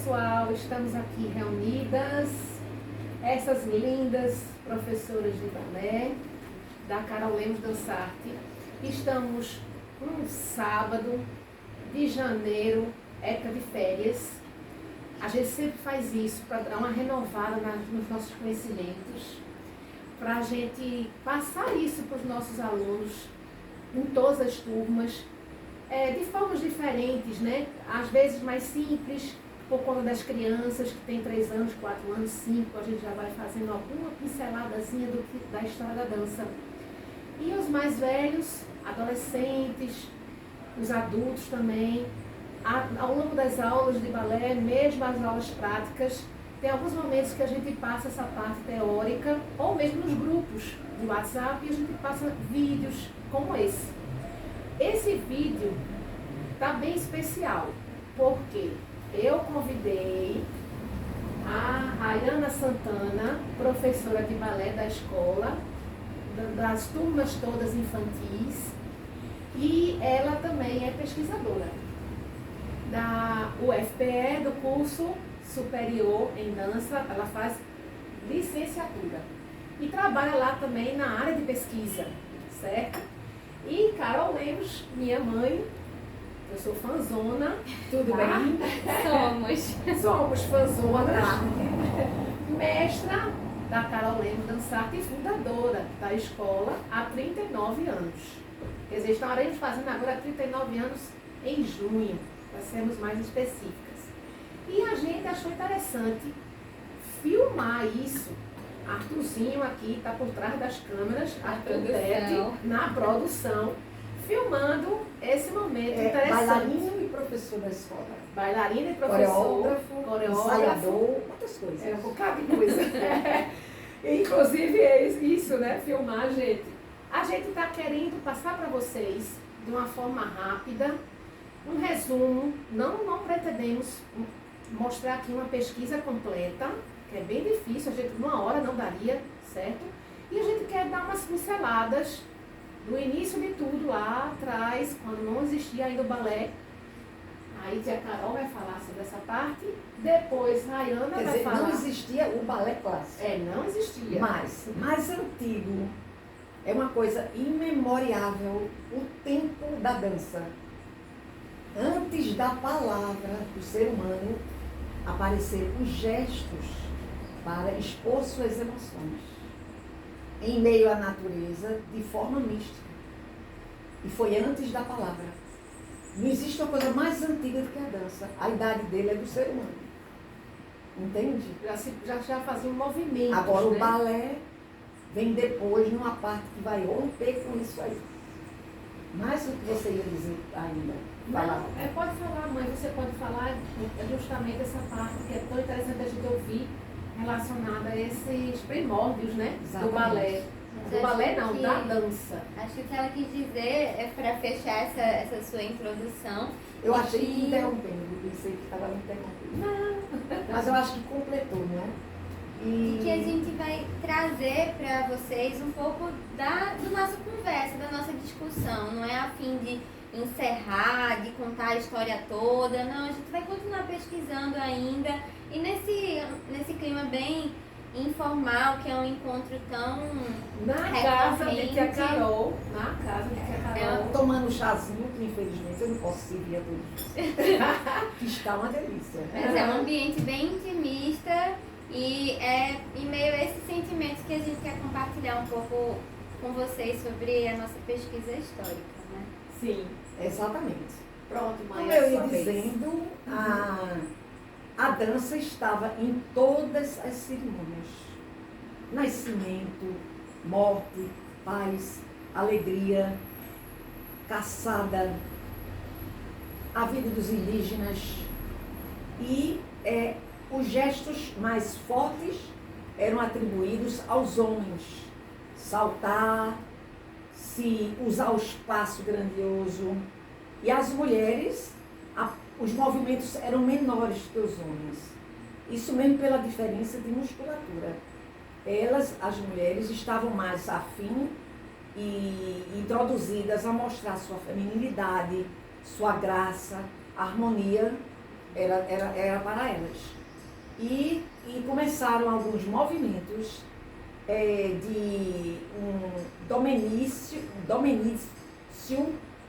pessoal, estamos aqui reunidas, essas lindas professoras de balé da Carol Lemos Dançarte. Estamos num sábado de janeiro, época de férias. A gente sempre faz isso para dar uma renovada nos nossos conhecimentos, para a gente passar isso para os nossos alunos em todas as turmas, de formas diferentes, né? Às vezes mais simples, por conta das crianças que têm 3 anos, 4 anos, 5, a gente já vai fazendo alguma pinceladazinha da história da dança. E os mais velhos, adolescentes, os adultos também, ao longo das aulas de balé, mesmo as aulas práticas, tem alguns momentos que a gente passa essa parte teórica, ou mesmo nos grupos de WhatsApp, e a gente passa vídeos como esse. Esse vídeo está bem especial, porque eu convidei a Rayana Santana, professora de balé da escola, das turmas todas infantis, e ela também é pesquisadora da UFPE, do curso superior em dança. Ela faz licenciatura e trabalha lá também na área de pesquisa, certo? E Carol Lemos, minha mãe, eu sou fãzona. Tudo bem? Somos fãzona. Mestra da Carol Lemos Dançarte e fundadora da escola há 39 anos. Quer dizer, estaremos fazendo agora 39 anos em junho, para sermos mais específicas. E a gente achou interessante filmar isso. Arthurzinho aqui está por trás das câmeras, Arthur Tete, na produção, filmando esse momento interessante. Bailarino e professor da escola. Bailarina e professor, coreógrafo, ensaiador, muitas coisas. Um bocado de coisa. Inclusive é isso, né? Filmar a gente. A gente está querendo passar para vocês, de uma forma rápida, um resumo. Não pretendemos mostrar aqui uma pesquisa completa, que é bem difícil, a gente numa hora não daria, certo? E a gente quer dar umas pinceladas do início de tudo lá atrás, quando não existia ainda o balé. Aí tia Carol vai falar sobre essa parte, depois Rayana vai falar. Não existia o balé clássico. Não existia. Mas, mais antigo, é uma coisa imemoriável, o tempo da dança. Antes da palavra do ser humano, apareceram os gestos para expor suas emoções, em meio à natureza, de forma mística. E foi antes da palavra. Não existe uma coisa mais antiga do que a dança. A idade dele é do ser humano. Entende? Já fazia um movimento. Agora, né? O balé vem depois, numa parte que vai romper com isso aí. Mas o que você ia dizer ainda? Pode falar, mãe, você pode falar justamente essa parte que é tão interessante a gente ouvir, relacionada a esses primórdios, né? Exatamente. Do balé. Do balé não, da dança. Acho que o que ela quis dizer, para fechar essa sua introdução... Eu achei que interrompendo, eu pensei que estava me interrompendo. Não. Mas eu acho que completou, né? E que a gente vai trazer para vocês um pouco da nossa conversa, da nossa discussão. Não é a fim de encerrar, de contar a história toda. Não, a gente vai continuar pesquisando ainda. E nesse clima bem informal, que é um encontro tão na casa de tia Carol. Tomando um chazinho, que infelizmente eu não posso servir a todos. Que está uma delícia. Mas é um ambiente bem intimista e é em meio a esses sentimentos que a gente quer compartilhar um pouco com vocês sobre a nossa pesquisa histórica, né? Sim, exatamente. Pronto, mãe. Como eu ia dizendo, a dança estava em todas as cerimônias. Nascimento, morte, paz, alegria, caçada, a vida dos indígenas. E os gestos mais fortes eram atribuídos aos homens. Saltar, se usar o espaço grandioso. E as mulheres, os movimentos eram menores que os homens. Isso mesmo pela diferença de musculatura. As mulheres, estavam mais afim e introduzidas a mostrar sua feminilidade, sua graça, harmonia era para elas. E começaram alguns movimentos de Domenício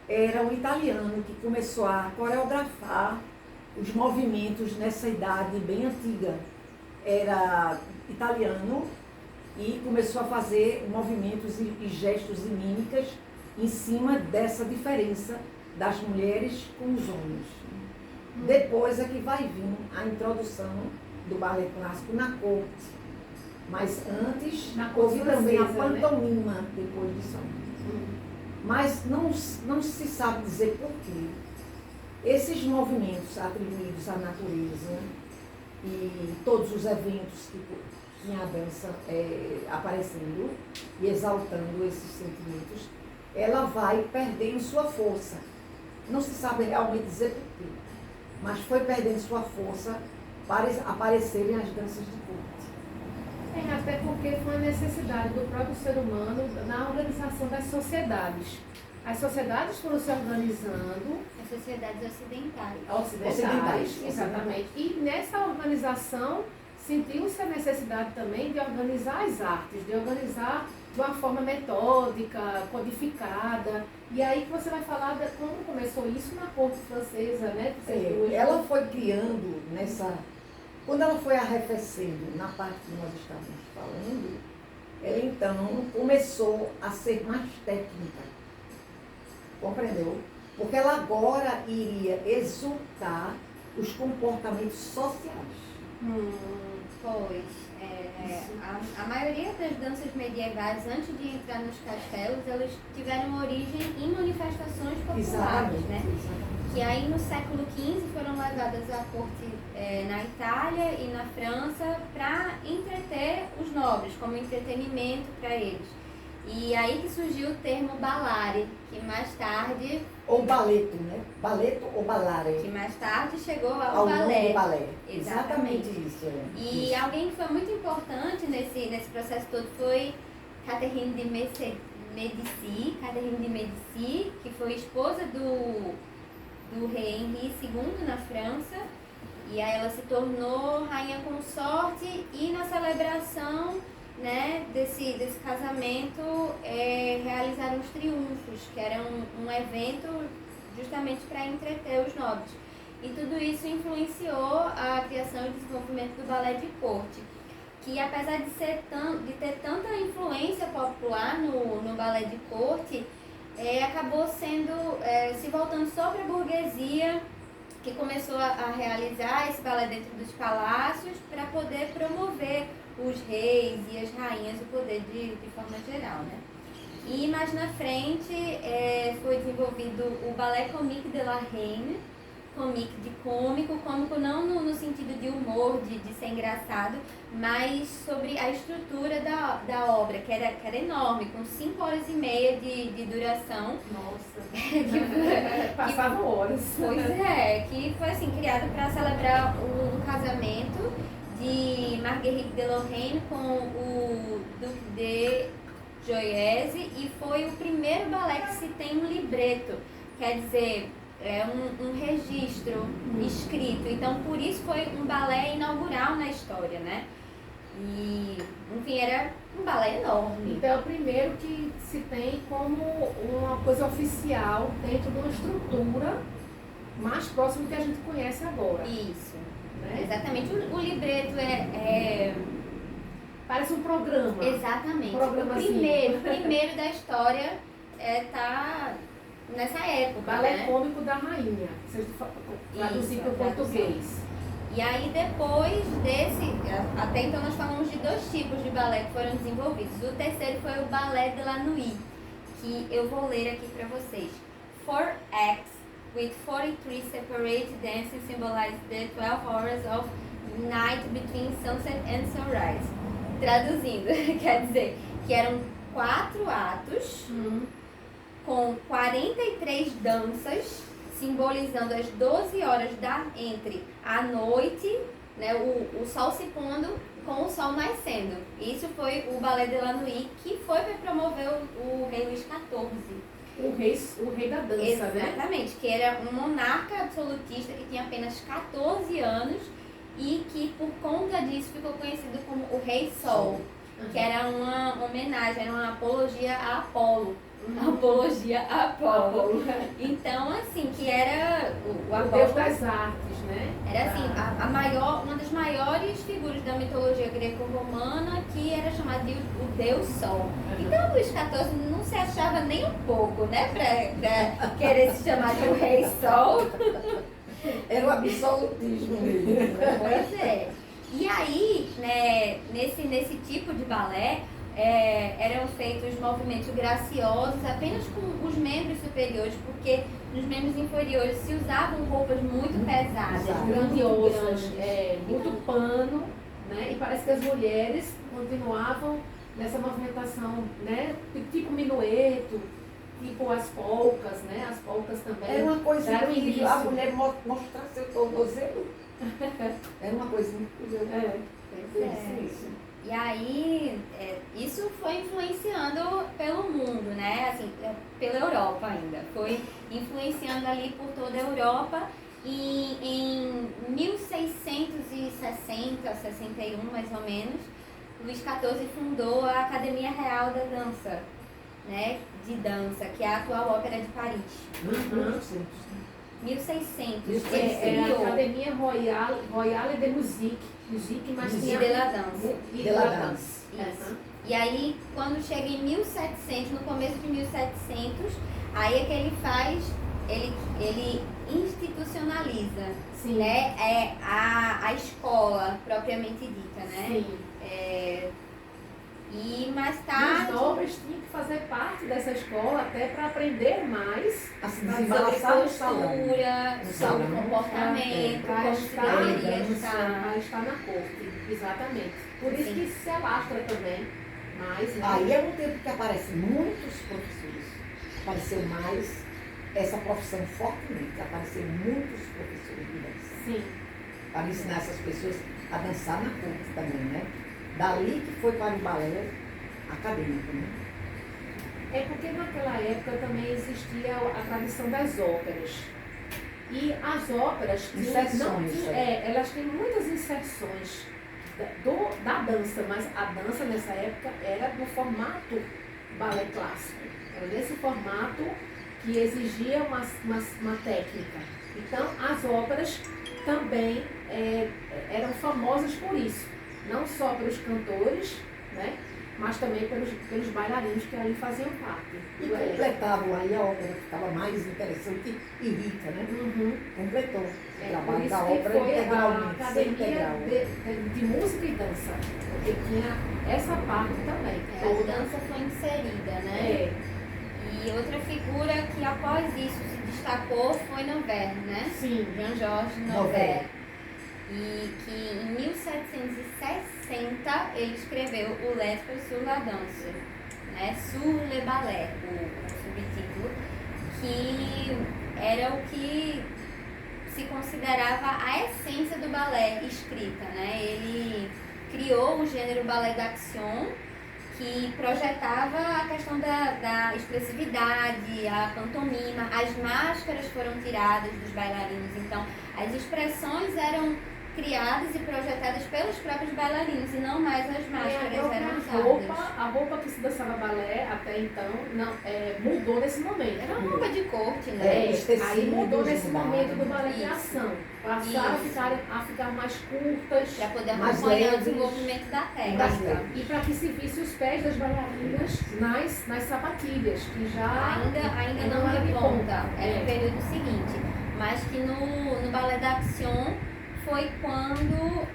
era um italiano que começou a coreografar os movimentos nessa idade bem antiga. Era italiano e começou a fazer movimentos e gestos e mímicas em cima dessa diferença das mulheres com os homens. Depois é que vai vir a introdução do balé clássico na corte. Mas antes houve também a pantomima, depois disso. Mas não se sabe dizer por quê. Esses movimentos atribuídos à natureza e todos os eventos que tinha a dança aparecendo e exaltando esses sentimentos, ela vai perdendo sua força. Não se sabe realmente dizer por quê, mas foi perdendo sua força para aparecerem as danças de corte. Até porque foi a necessidade do próprio ser humano na organização das sociedades. As sociedades foram se organizando. As sociedades ocidentais. Ocidentais, exatamente. E nessa organização sentiu-se a necessidade também de organizar as artes, de organizar de uma forma metódica, codificada. E aí que você vai falar de como começou isso na corte francesa, né? Ela foi criando quando ela foi arrefecendo na parte que nós estávamos falando, ela então começou a ser mais técnica. Compreendeu? Porque ela agora iria exultar os comportamentos sociais. Pois, a maioria das danças medievais, antes de entrar nos castelos, elas tiveram origem em manifestações populares, né? Exatamente. Que aí no século XV foram levadas à corte na Itália e na França para entreter os nobres, como entretenimento para eles. E aí que surgiu o termo ballare, que mais tarde... Ou baleto, né? Baleto ou ballare. Que mais tarde chegou ao balé. balé. Exatamente isso. E alguém que foi muito importante nesse processo todo foi Catherine de Medici, que foi esposa do rei Henri II na França. E aí ela se tornou rainha consorte e na celebração, né, desse casamento realizaram os triunfos, que era um evento justamente para entreter os nobres. E tudo isso influenciou a criação e desenvolvimento do balé de corte, que apesar de ter tanta influência popular no balé de corte, acabou se voltando sobre a burguesia, que começou a realizar esse balé dentro dos palácios para poder promover os reis e as rainhas, o poder de forma geral, né? E mais na frente foi desenvolvido o balé comique de la reine, comique de cômico não no sentido de humor, de ser engraçado, mas sobre a estrutura da obra, que era enorme, com 5 horas e meia de duração. Nossa, passavam horas. Pois que foi assim, criado para celebrar o casamento de Marguerite de Lorraine com o Duque de Joyeux, e foi o primeiro balé que se tem um libreto, quer dizer, um registro escrito. Então, por isso foi um balé inaugural na história, né? E, enfim, era um balé enorme. Então, é o primeiro que se tem como uma coisa oficial dentro de uma estrutura mais próxima do que a gente conhece agora. Isso. Né? Exatamente. O libreto parece um programa. Exatamente. Programazinho. O primeiro da história tá nessa época, Balé né? cômico da rainha, traduzido para o português. E aí depois desse, até então nós falamos de 2 tipos de balé que foram desenvolvidos. O terceiro foi o balé de la nuit, que eu vou ler aqui para vocês. 4 acts with 43 separate dances symbolize the 12 hours of night between sunset and sunrise. Traduzindo, quer dizer que eram 4 atos com 43 danças, simbolizando as 12 horas entre a noite, né, o sol se pondo com o sol nascendo. Isso foi o Ballet de la Nuit, que foi para promover o rei Luís XIV. o rei da dança, né? Exatamente, que era um monarca absolutista que tinha apenas 14 anos e que por conta disso ficou conhecido como o Rei Sol, que era uma homenagem, era uma apologia a Apolo. Apologia a Apolo. Então, assim, que era o O deus das artes, né? era assim, uma das maiores figuras da mitologia greco-romana, que era chamado de o Deus Sol. Então Luís XIV não se achava nem um pouco, né, pra querer se chamar de o Rei Sol. Era o absolutismo mesmo. Pois é. E aí, né, nesse tipo de balé, eram feitos movimentos graciosos apenas com os membros superiores, porque nos membros inferiores se usavam roupas muito pesadas, Grandiosas, grandes. muito pano, né? E parece que as mulheres continuavam nessa movimentação, né? Tipo minueto, tipo as polcas, né? As polcas também. Era uma coisa Era o incrível, início. a mulher mostrar seu tornozelo. Era uma coisa incrível. Isso. E aí, isso foi influenciando pelo mundo, né? Assim, pela Europa ainda. Foi influenciando ali por toda a Europa. E em 1660, 61 mais ou menos, Luís XIV fundou a Academia Real da Dança, né? De dança, que é a atual Ópera de Paris. 1600. É a Academia Royale de Musique, mas E tinha de la Danse. E de la Danse. Isso. E aí, quando chega em 1700, no começo de 1700, aí é que ele faz, ele institucionaliza, Sim. né, a escola propriamente dita, né? Sim. E mais E os tarde... nobres tinham que fazer parte dessa escola até para aprender mais A se Mas desembaraçar sobre do salão. postura, No sobre salão, comportamento, para como se estar, deveria estar. para estar na corte. Exatamente. Por isso Sim. que se alastra também mais, né? Aí é um tempo que aparecem muitos professores. Apareceu mais essa profissão fortemente. Apareceram muitos professores de dança. Sim. Para ensinar essas pessoas a dançar na corte também, né? Dali que foi para o balé acadêmico, né? É porque naquela época também existia a tradição das óperas. E as óperas Inserções, elas têm muitas inserções da dança, mas a dança nessa época era no formato balé clássico. Era nesse formato que exigia uma técnica. Então as óperas também eram famosas por isso. Não só pelos cantores, né? Mas também pelos bailarinos que ali faziam parte. E completavam aí a ópera, ficava mais interessante e rica, né? Completou o trabalho da ópera foi integralmente, a sem academia integral. de música e dança, porque tinha essa parte também. A dança foi inserida, né? E outra figura que após isso se destacou foi Noverre, né? Sim. Jean-Georges Noverre. E que em 1760 ele escreveu o Lettres sur la danse, né? Sur le ballet, o subtítulo, que era o que se considerava a essência do balé escrita, né? Ele criou o gênero ballet d'action, que projetava a questão da expressividade, a pantomima, as máscaras foram tiradas dos bailarinos, então as expressões eram criadas e projetadas pelos próprios bailarinos e não mais as máscaras eram usadas. A roupa que se dançava balé até então mudou nesse momento. Era uma roupa de corte, né? Aí mudou nesse Isso. momento do balé de ação. Passaram a ficar mais curtas. Para poder Mais acompanhar o leves. desenvolvimento da Mais técnica. leves. E para que se visse os pés das bailarinas nas sapatilhas, que já Ainda não não era de de ponta, ponta. era no período seguinte. Mas que no balé d'action foi quando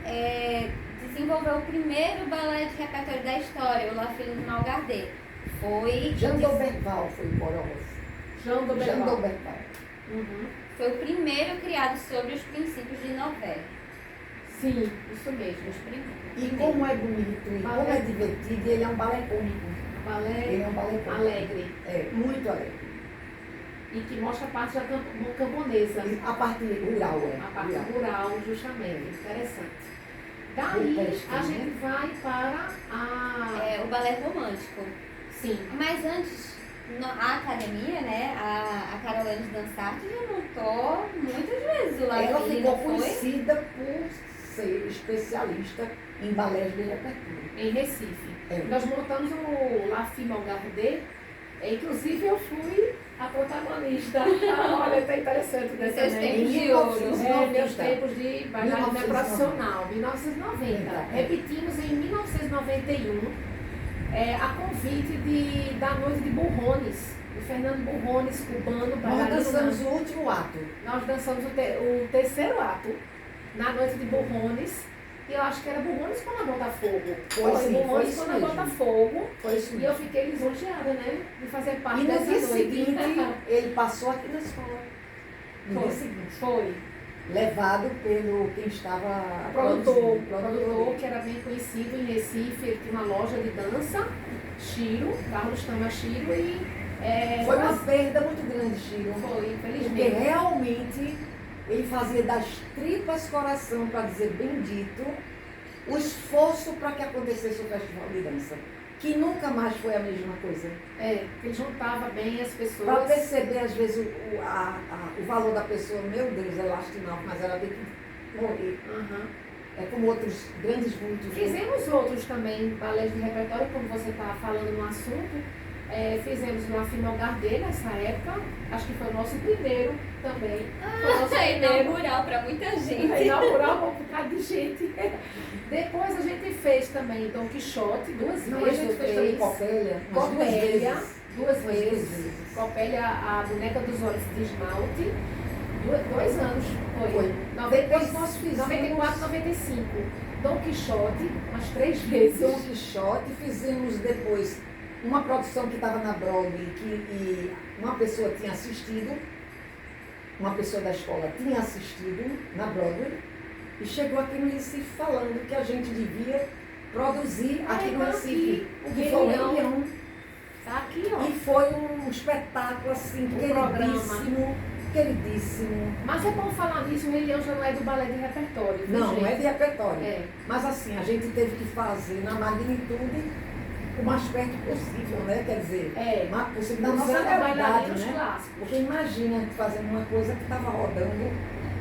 desenvolveu o primeiro balé de repertório da história, o La Fille de Malgardet. Foi Jean Doberval foi o coreógrafo. Jean Jean Doberval. Doberval. Foi o primeiro criado sobre os princípios de Noverre. Sim, isso mesmo. Os primeiros. E como é bonito, e como é divertido, ele é um balé cômico. Balé Ele é um balé cômico. alegre. É, muito alegre. E que mostra a parte da camponesa. A parte rural, A parte rural, justamente. Interessante. Daí Rupestre, a né? gente vai para a... O balé romântico. Sim. Mas antes a academia, né, a Carolina Dançarte já montou muitas vezes o La Ela Fille, ficou não foi? conhecida por ser especialista em balés de repertório. Em Recife. É. Nós montamos o La Fille Malgardé, inclusive eu fui a protagonista. Olha, tá interessante dessa Seus tempos de ouro. meus tempos de bailarina 1990. profissional, 1990. Repetimos em 1991, a convite da noite de Burrones, do Fernando Burrones, cubano, Nós bailarino. dançamos o último ato. Nós dançamos o terceiro ato, na noite de Burrones, e eu acho que era Burrones com a Botafogo. Foi sim, foi Burrones isso com a mesmo. Botafogo. Foi isso E eu mesmo. fiquei lisonjeada, né? De fazer parte E no dessa dia noite. seguinte, ele passou aqui na escola. No Foi. dia seguinte. Foi. Levado pelo quem estava Produtor, produzindo. que era bem conhecido em Recife, ele tinha uma loja de dança, Chiro, Carlos Tamashiro, e Foi uma perda muito grande, Chiro. foi, Porque infelizmente. realmente ele fazia das tripas coração, para dizer bendito, o esforço para que acontecesse o festival de dança. Que nunca mais foi a mesma coisa. Ele juntava bem as Para pessoas. perceber, às vezes, o valor da pessoa, meu Deus, é lastimável, mas ela tem que morrer. Aham. É como outros grandes vultos. Fizemos outros também, balés de repertório, como você está falando no assunto. Fizemos o La Fille Malgardé nessa época, acho que foi o nosso primeiro também. Foi o nosso É primeiro. inaugural para muita gente. Inaugurar um bocado de gente. Depois a gente fez também Dom Quixote, duas Não, a vezes gente ou fez também três. Copélia, umas duas Copélia, vezes. duas Umas vezes. Copélia, a boneca dos olhos de esmalte. 2 anos foi. Foi. Depois nós fizemos 94, 95. Dom Quixote, umas 3 vezes. Dom Quixote, fizemos depois uma produção que estava na Broadway, e uma pessoa tinha assistido, uma pessoa da escola tinha assistido na Broadway, e chegou aqui no Recife falando que a gente devia produzir aqui no tá Recife. aqui, o Que foi o Rei Rei Leão. Leão. Tá aqui, ó. E foi um espetáculo assim, queridíssimo, queridíssimo. Mas é bom falar nisso, o Rei Leão já não é do balé de repertório, viu, Não, gente? não é de repertório. É. Mas assim, a gente teve que fazer na magnitude o mais perto possível, né? Quer dizer, É. uma possibilidade da Usando nossa realidade, bailarinos né? clássicos. Porque imagina fazendo uma coisa que estava rodando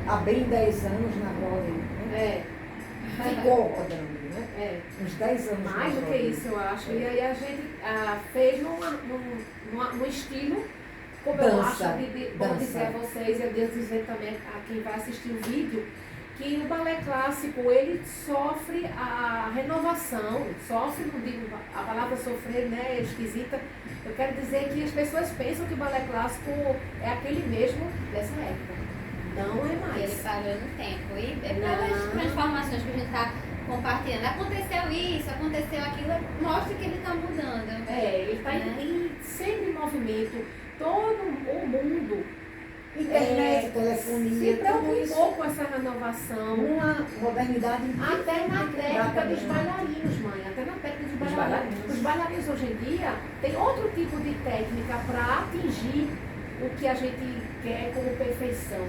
há bem 10 anos na Broadway, né? É. Ficou rodando, né? É. Uns 10 anos Mais na do que Broadway. isso, eu acho. E aí a gente fez num estilo, como eu Dança, acho, bom dança. dizer a vocês, e eu devo dizer também a quem vai assistir o vídeo, que o balé clássico, ele sofre a renovação, sofre, não digo a palavra sofrer, né, é esquisita. Eu quero dizer que as pessoas pensam que o balé clássico é aquele mesmo dessa época. Não é Ele mais. parou no tempo. E Não. pelas transformações que a gente está compartilhando. Aconteceu isso, aconteceu aquilo, mostra que ele está mudando. Ele está sempre em movimento. Todo o mundo Internet, se telefonia, tudo isso. preocupou com essa renovação. Uma modernidade Até na técnica dos Exatamente. bailarinos, mãe. Até na técnica dos Dos bailarinos. bailarinos. Os bailarinos hoje em dia têm outro tipo de técnica para atingir o que a gente quer como perfeição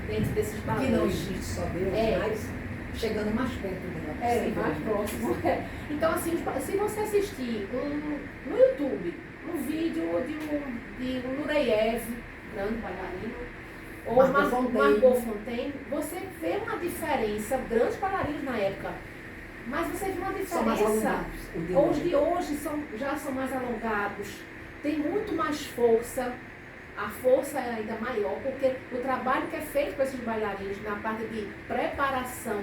dentro desses que balés. não existe só Deus, É. mas chegando mais perto dela. Mais próximo. Então, assim, se você assistir no YouTube um vídeo de um Nureyev, grande bailarino, ou Margot Fonteyn. Margot Fonteyn, você vê uma diferença, grandes bailarinos na época, mas você vê uma São mais diferença. alongados. O de Os de hoje já são mais alongados, tem muito mais força. A força é ainda maior, porque o trabalho que é feito com esses bailarinos na parte de preparação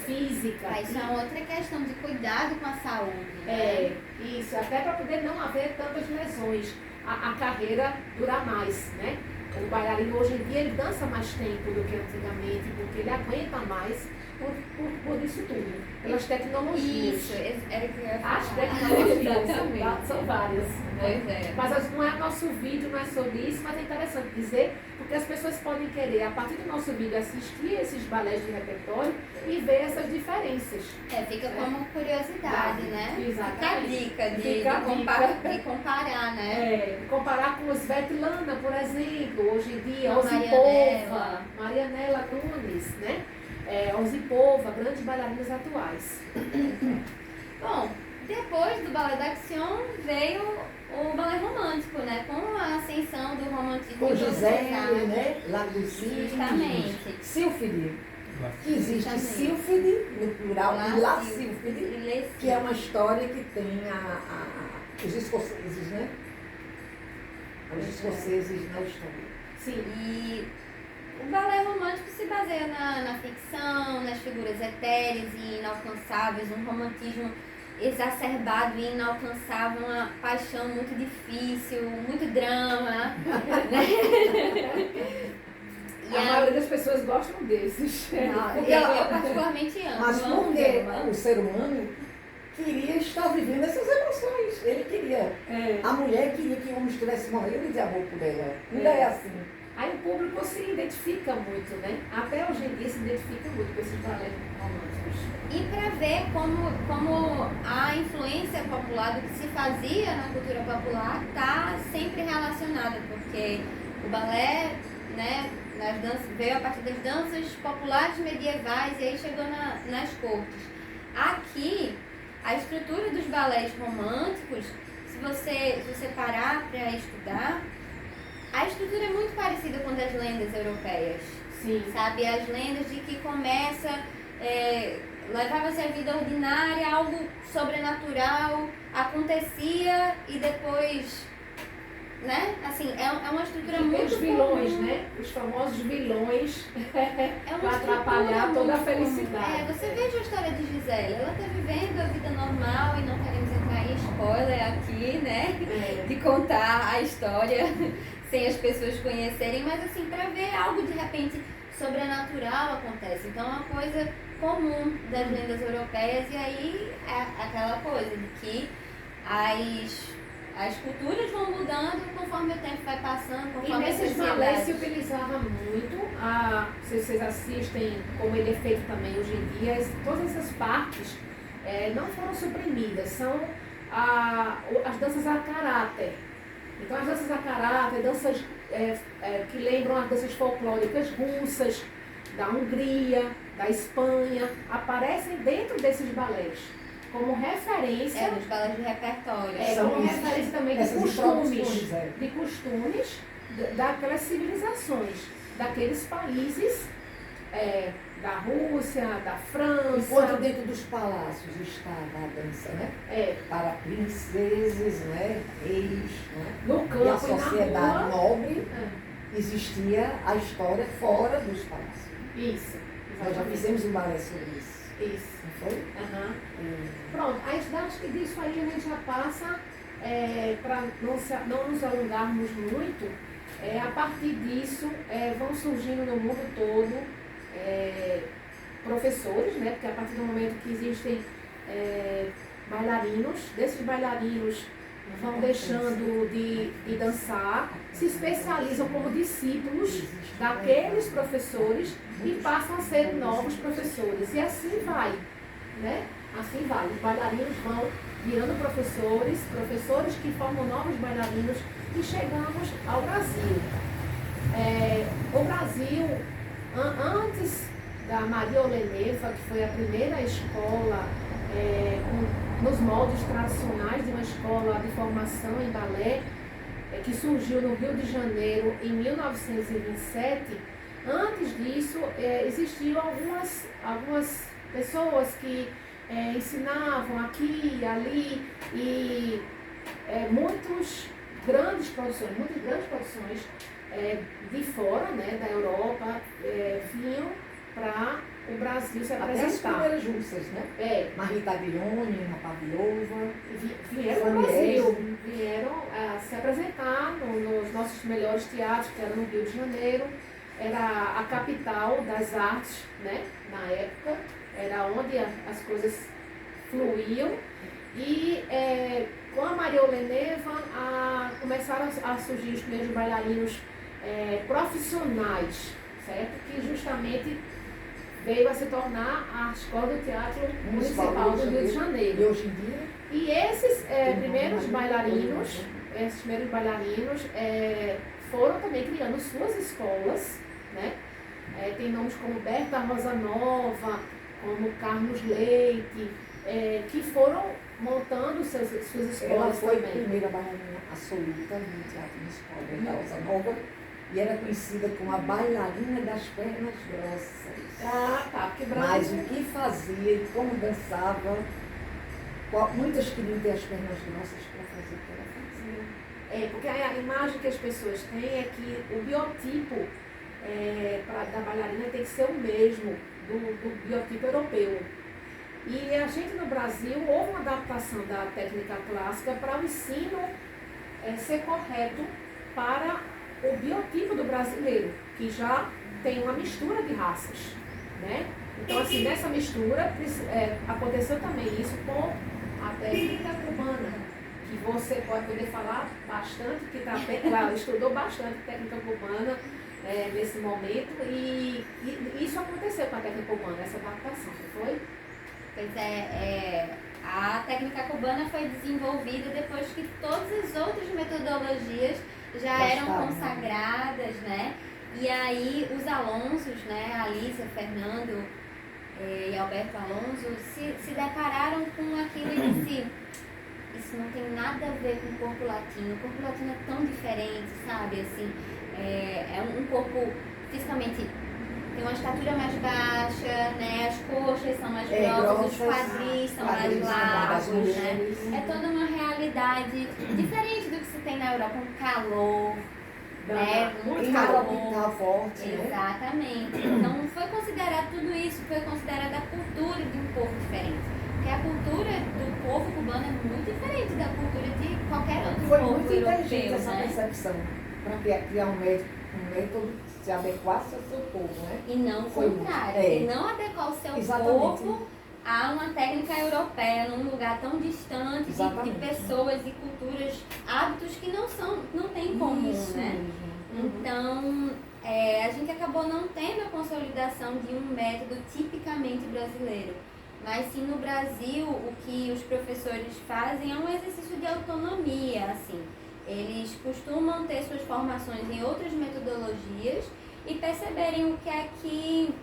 física. Aí isso é outra questão de cuidado com a saúde. Né? Isso, até para poder não haver tantas lesões, a carreira durar mais, né? O bailarino hoje em dia ele dança mais tempo do que antigamente, porque ele aguenta mais por isso tudo, pelas tecnologias. Isso, era o que eu ia falar. As tecnologias Exatamente. são várias. Pois é. Mas não é nosso vídeo, não é sobre isso, mas é interessante dizer, porque as pessoas podem querer, a partir do nosso vídeo, assistir esses balés de repertório e ver essas diferenças. Fica como curiosidade, né? Exatamente. Fica a dica Fica a dica. de comparar, né? Comparar com os Svetlana, por exemplo, hoje em dia, Com Osipova, Marianela Nunes, né? Osipova, grandes bailarinas atuais. Bom, depois do Ballet d'Action veio o balé romântico, né? Com a ascensão do romantismo. Com em todas as Gisele, áreas. né? Lagozinho. Justamente. Sílfide. Que existe Justamente. sílfide, no plural, e La Sílfide. Sílfide, que é uma história que tem os escoceses, né? Os escoceses na história. Sim. E o balé romântico se baseia na ficção, nas figuras etéreas e inalcançáveis, um romantismo exacerbado e inalcançável, uma paixão muito difícil, muito drama. E A maioria das pessoas gostam desses. eu particularmente amo. Mas amo porque drama. o ser humano queria estar vivendo essas emoções. Ele queria. A mulher queria que o homem estivesse morrendo de amor por ela. Ainda é assim. Aí o público se identifica muito, né? Até hoje em dia se identifica muito com esses balés românticos. E para ver como a influência popular do que se fazia na cultura popular está sempre relacionada, porque o balé, né, nas danças, veio a partir das danças populares medievais e aí chegou nas cortes. Aqui, a estrutura dos balés românticos, se você parar para estudar, a estrutura é muito parecida com a das lendas europeias. Sim. Sabe, as lendas de que começa, levava-se a vida ordinária, algo sobrenatural acontecia e depois, né? Assim, é uma estrutura E tem muito os vilões, comum. né? Os famosos vilões É uma para atrapalhar estrutura toda a muito comum. felicidade. Você veja a história de Gisele, ela está vivendo a vida normal e não queremos entrar em spoiler aqui, né? De contar a história sem as pessoas conhecerem, mas assim, para ver algo de repente sobrenatural acontece. Então é uma coisa comum das lendas europeias e aí é aquela coisa de que as culturas vão mudando conforme o tempo vai passando, E conforme a nesses balés se sociedade. utilizava muito, não sei se vocês assistem, como ele é feito também hoje em dia, todas essas partes não foram suprimidas, são as danças a caráter. Então as danças a caráter, danças que lembram as danças folclóricas russas, da Hungria, da Espanha, aparecem dentro desses balés, como referência. Nos balés de repertório. Como referência também de essas costumes, introduções, de costumes daquelas civilizações, daqueles países, da Rússia, da França. Enquanto dentro dos palácios estava a dança, né? Para princeses, né? Reis, né? No E a campo e na sociedade rua. nobre, existia a história fora dos palácios. Isso, Nós já fizemos um balé sobre isso. Isso. Não foi? Aham. Pronto, aí acho que disso aí a gente já passa, para não nos alongarmos muito, a partir disso vão surgindo no mundo todo professores, né? Porque a partir do momento que existem bailarinos, desses bailarinos vão deixando de dançar, se especializam como discípulos daqueles professores e passam a ser novos professores. E assim vai, né? Assim vai. Os bailarinos vão virando professores, professores que formam novos bailarinos e chegamos ao Brasil. O Brasil, antes da Maria Oleneva, que foi a primeira escola nos moldes tradicionais de uma escola de formação em balé, que surgiu no Rio de Janeiro em 1927, antes disso existiam algumas pessoas que ensinavam aqui e ali, e muitas grandes produções de fora, né, da Europa, vinham para o Brasil se Até as apresentar. primeiras russas, né? Marita Aguirone, Ana Pavlova. Vieram para o Brasil, vieram se apresentar nos nossos melhores teatros, que era no Rio de Janeiro, era a capital das artes, né, na época, era onde as coisas fluíam. E com a Maria Oleneva começaram a surgir os primeiros bailarinos profissionais, certo? Que justamente veio a se tornar a Escola do Teatro Municipal do Rio de Janeiro. E hoje em dia? E esses primeiros bailarinos, foram também criando suas escolas, né? Tem nomes como Berta Rosa Nova, como Carlos Leite, que foram montando suas escolas Ela foi a também. primeira bailarina absoluta no Teatro Municipal da Rosa Nova e era conhecida como a bailarina das pernas grossas. Ah, tá, porque Mas Brasil... o que fazia e como dançava, muitas queriam ter as pernas grossas para fazer o que ela fazia. Porque a imagem que as pessoas têm é que o biotipo da bailarina tem que ser o mesmo do biotipo europeu. E a gente no Brasil houve uma adaptação da técnica clássica para o ensino ser correto para o biotipo do brasileiro, que já tem uma mistura de raças, né? Então, assim, nessa mistura aconteceu também isso com a técnica cubana, que você pode poder falar bastante, que ela estudou bastante técnica cubana nesse momento, e isso aconteceu com a técnica cubana, essa adaptação, não foi? Pois a técnica cubana foi desenvolvida depois que todas as outras metodologias já eram consagradas, né? E aí os Alonsos, né, Alicia, Fernando e Alberto Alonso, se depararam com aquilo e disseram, isso não tem nada a ver com o corpo latino. O corpo latino é tão diferente, sabe? Assim, é um corpo fisicamente... Tem uma estatura mais baixa, né? As coxas são mais grossas, os quadris são mais largos, né? É toda uma realidade diferente do que se tem na Europa, um calor, né? Muito calor forte, né? Exatamente. Então não foi considerado tudo isso, foi considerada a cultura de um povo diferente. Porque a cultura do povo cubano é muito diferente da cultura de qualquer outro foi povo muito europeu, inteligente essa né? percepção para criar um método que se adequasse ao seu povo, né? E não o Foi contrário, muito, e não adequar o seu Exatamente. povo a uma técnica europeia, num lugar tão distante de pessoas e culturas, hábitos que não tem em comum, Isso né? mesmo. Então, a gente acabou não tendo a consolidação de um método tipicamente brasileiro. Mas sim, no Brasil, o que os professores fazem é um exercício de autonomia, assim. Eles costumam ter suas formações em outras metodologias e perceberem o que é que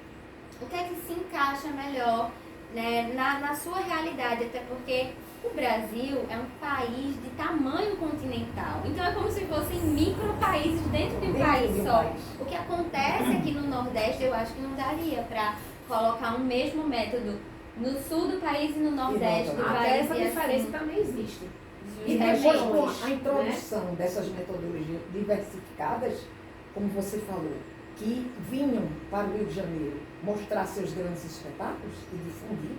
se encaixa melhor, né, na sua realidade, até porque o Brasil é um país de tamanho continental. Então é como se fossem micro-países dentro de um país só. O que acontece aqui no Nordeste, eu acho que não daria para colocar um mesmo método no sul do país e no Nordeste do Até país. essa e diferença assim, também existe. E regiões, depois com a introdução dessas metodologias diversificadas, como você falou, que vinham para o Rio de Janeiro mostrar seus grandes espetáculos e difundir,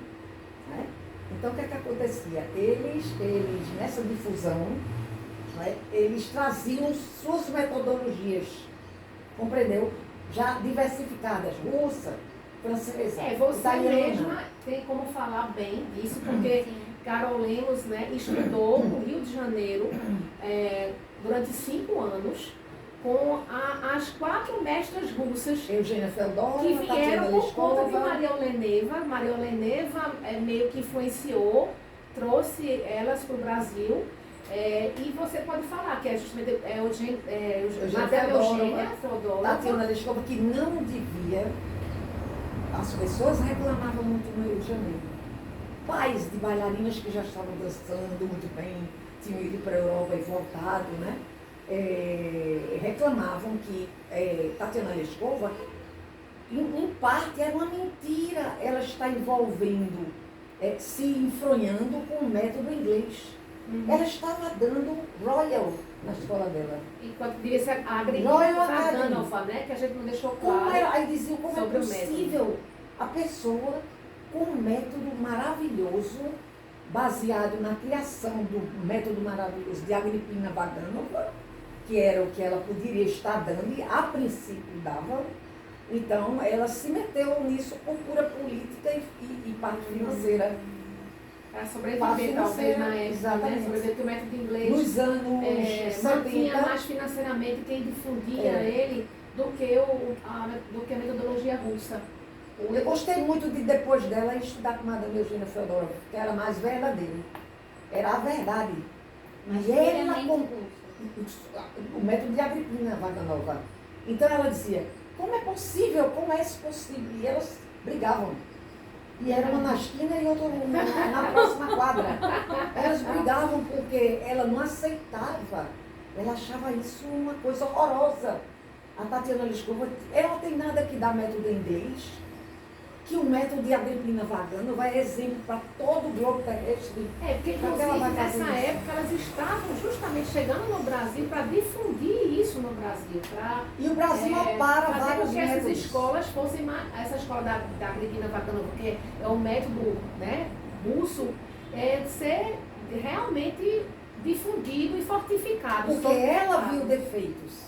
né? Então o que é que acontecia? Eles nessa difusão, né, eles traziam suas metodologias, compreendeu? Já diversificadas, russa, francesa, Você italiana. mesma tem como falar bem disso, porque Carol Lemos, né, estudou no Rio de Janeiro durante 5 anos com as 4 mestras russas Eugênia Feodora, que vieram por conta de Leskova. Maria Oleneva. Maria Oleneva meio que influenciou, trouxe elas para o Brasil. E você pode falar que é justamente Eugênia Feodora. Tatiana Leskova, que não devia. As pessoas reclamavam muito no Rio de Janeiro. Pais de bailarinas que já estavam dançando muito bem, tinham ido para a Europa e voltado, né? Reclamavam que Tatiana Leskova, em parte, era uma mentira ela está envolvendo, se enfronhando com o método inglês. Ela estava dando Royal na escola dela. Enquanto devia ser a Royal Academy, Gandalfa, né? Que a gente não deixou como claro. aí diziam como é sobre o possível a pessoa com um método maravilhoso, baseado na criação do método maravilhoso de Agripina Vaganova, que era o que ela poderia estar dando e a princípio dava. Então ela se meteu nisso por pura política e parte financeira. Para sobreviver, talvez, na época, exatamente. né? Sobreviver que o método inglês Nos anos mantinha 70, mais financeiramente quem difundia ele do que a metodologia russa. eu gostei muito de, depois dela, estudar com a Madame Eugênia Feodora, que era mais verdadeira. Era a verdade. mas E ela, puramente com russo. o método de Agripina Vaganova. Então ela dizia, como é possível, como é isso possível? E elas brigavam. E era uma na esquina e outra na próxima quadra. Elas brigavam porque ela não aceitava. Ela achava isso uma coisa horrorosa. A Tatiana Liscova, ela tem nada que dar método em inglês, que o método de Agripina Vagano vai exemplo para todo o globo terrestre. Porque inclusive nessa época elas estavam justamente chegando no Brasil para difundir isso no Brasil. E o Brasil para fazer vários com que essas métodos. escolas fossem mais. Essa escola da Agripina Vagano, porque é um método, né, russo, ser realmente difundido e fortificado. Porque ela viu defeitos.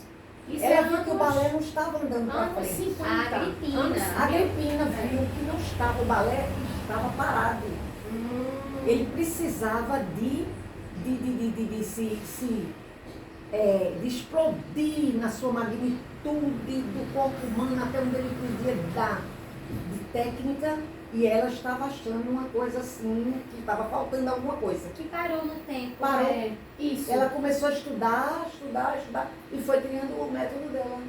Isso Ela viu que o balé não estava andando para anos frente. 50. A Agripina. A Agripina viu que não estava, o balé estava parado. Ele precisava de explodir na sua magnitude do corpo humano até onde ele podia dar de técnica, e ela estava achando uma coisa assim, que estava faltando alguma coisa. Que parou no tempo. Parou. Isso. Ela começou a estudar, e foi criando o método dela.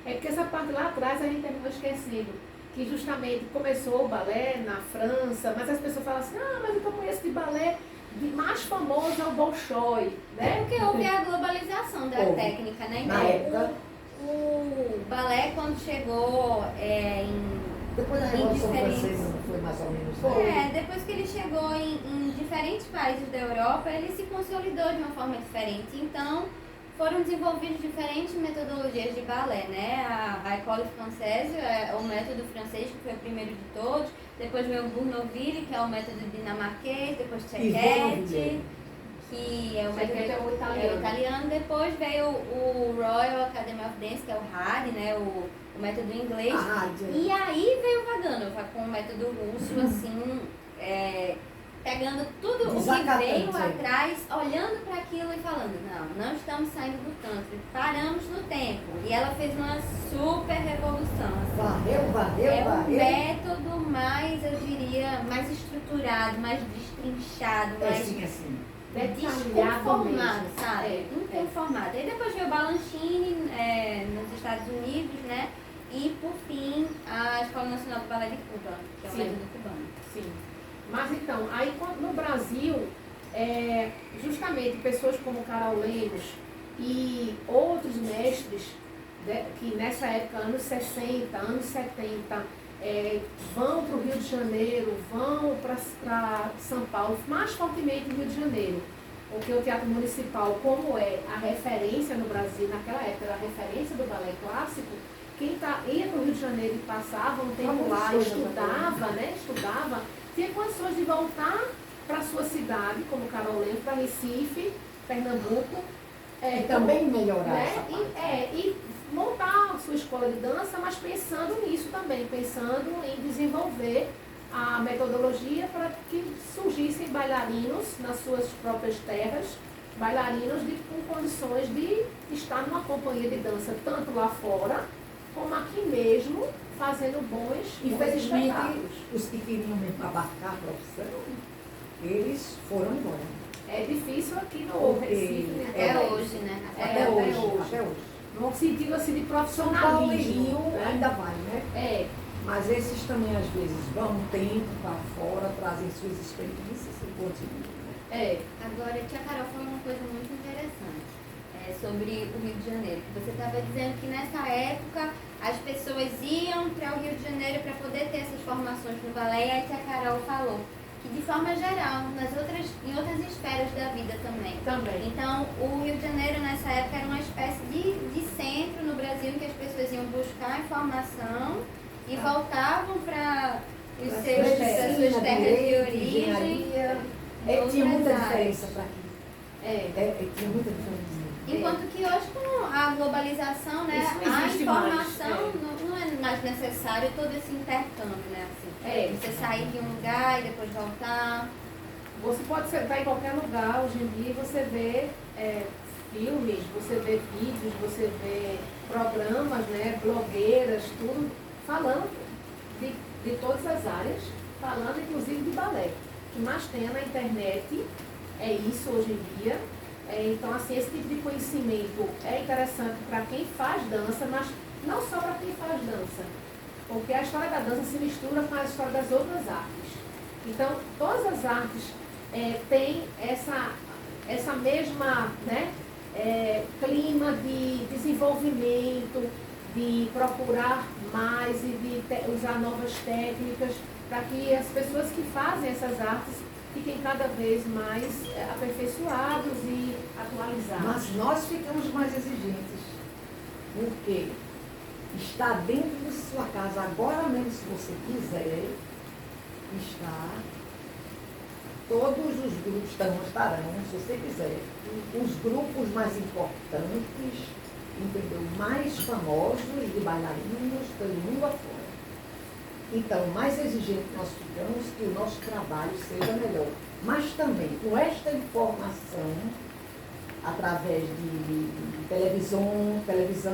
É porque essa parte lá atrás a gente terminou esquecendo. Que justamente começou o balé na França, mas as pessoas falam assim, mas eu conheço de balé, de mais famoso é o Bolshoi, né? Porque houve a globalização da técnica, né? Na época. O balé, quando chegou em Depois da Revolução diferentes- Francesa, não foi mais ou menos isso? depois que ele chegou em diferentes países da Europa, ele se consolidou de uma forma diferente. Então, foram desenvolvidas diferentes metodologias de balé, né? A École Française é o método francês, que foi o primeiro de todos. Depois veio o Bournonville, que é o método dinamarquês. Depois Cecchetti, que é o método Cecchetti é o italiano. Depois veio o Royal Academy of Dance, que é o RAD, né? O método inglês. E aí veio o Vaganov, com o método russo, assim, pegando tudo o que veio atrás, olhando para aquilo e falando, não estamos saindo do tanto, paramos no tempo. E ela fez uma super revolução. Assim. É um método mais, eu diria, mais estruturado, mais destrinchado, mais inconformado, sabe? Inconformado. Aí depois veio o Balanchine nos Estados Unidos, né? E, por fim, a Escola Nacional do Balé de Cuba, que é o método cubano. Sim. Mas então, aí no Brasil, justamente pessoas como Carol Lemos e outros mestres, que nessa época, anos 60, anos 70, vão para o Rio de Janeiro, vão para São Paulo, mais fortemente no Rio de Janeiro. Porque o Teatro Municipal, como é a referência no Brasil, naquela época era a referência do balé clássico, quem ia para o Rio de Janeiro e passava um tempo lá, estudava, tinha condições de voltar para a sua cidade, como Carol Lemos, para Recife, Pernambuco. E também melhorar essa parte. E montar a sua escola de dança, mas pensando nisso também, pensando em desenvolver a metodologia para que surgissem bailarinos nas suas próprias terras, bailarinos com condições de estar numa companhia de dança, tanto lá fora, como aqui mesmo, fazendo bons Infelizmente, espetáculos. os que queriam mesmo abarcar a profissão, eles foram embora. É difícil aqui no Recife, né? Até hoje, né? Até hoje. No sentido assim de São Paulo e profissionalismo. Rio ainda vai, né? Mas esses também, às vezes, vão um tempo para fora, trazem suas experiências e continuam. Agora, tia Carol falou uma coisa muito interessante sobre o Rio de Janeiro. Você estava dizendo que nessa época as pessoas iam para o Rio de Janeiro para poder ter essas formações no balé, e a tia Carol falou que de forma geral, em outras esferas da vida também. Então, o Rio de Janeiro nessa época era uma espécie de centro no Brasil em que as pessoas iam buscar informação e voltavam para as suas terras de origem. Tinha muita diferença para aqui. Tinha muita diferença. Enquanto que hoje, com a globalização, né, a informação não é mais necessário todo esse intercâmbio, né? Assim, você sair de um lugar e depois voltar. Você pode sentar em qualquer lugar hoje em dia e você vê filmes, você vê vídeos, você vê programas, né, blogueiras, tudo, falando de todas as áreas, falando inclusive de balé. O que mais tem na internet é isso hoje em dia. Então, assim, esse tipo de conhecimento é interessante para quem faz dança, mas não só para quem faz dança. porque a história da dança se mistura com a história das outras artes. Então, todas as artes têm essa mesma, né, clima de desenvolvimento, de procurar mais e de usar novas técnicas para que as pessoas que fazem essas artes fiquem cada vez mais aperfeiçoados e atualizados. Mas nós ficamos mais exigentes, porque está dentro de sua casa, agora mesmo, se você quiser, está, todos os grupos estarão, se você quiser, os grupos mais importantes, entendeu? Mais famosos de bailarinos pelo mundo afora. Então, mais exigente nós ficamos que o nosso trabalho seja melhor. Mas também, com esta informação, através de televisão,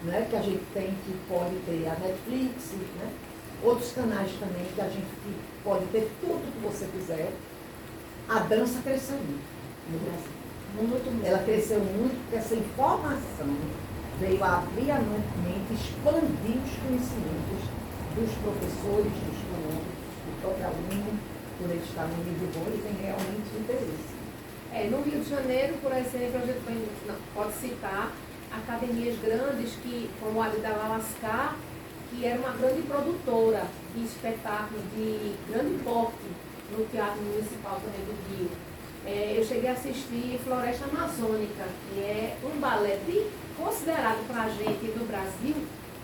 né, que a gente tem, que pode ter a Netflix, né, outros canais também, que a gente pode ter tudo que você quiser, a dança cresceu muito no Brasil. Ela cresceu muito porque essa informação veio abrir a mente, expandir os conhecimentos dos professores, dos alunos, do próprio aluno, por ele estar no nível bom e tem realmente interesse. No Rio de Janeiro, por exemplo, a gente pode citar academias grandes, como a de Lascar, que era uma grande produtora de espetáculos de grande porte no Teatro Municipal também do Rio. Eu cheguei a assistir Floresta Amazônica, que é um balé considerado para a gente no Brasil,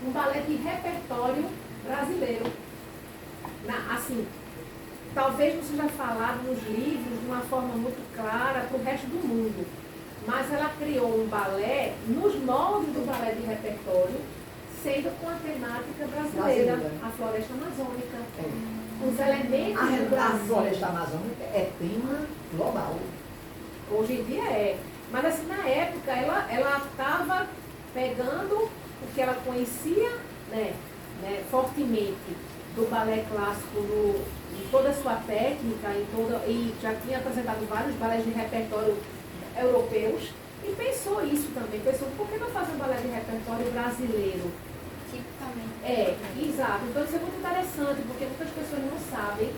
um balé de repertório brasileiro. Assim, talvez não seja falado nos livros de uma forma muito clara para o resto do mundo, mas ela criou um balé nos moldes do balé de repertório, sendo com a temática brasileira, a Floresta Amazônica. Os elementos do Brasil. A Floresta Amazônica é tema global. Hoje em dia é. Mas assim, na época, ela estava pegando o que ela conhecia, né, fortemente do balé clássico, em toda a sua técnica, e já tinha apresentado vários balés de repertório europeus, e pensou isso também. Pensou, por que não fazer um balé de repertório brasileiro? Exato. Então isso é muito interessante, porque muitas pessoas não sabem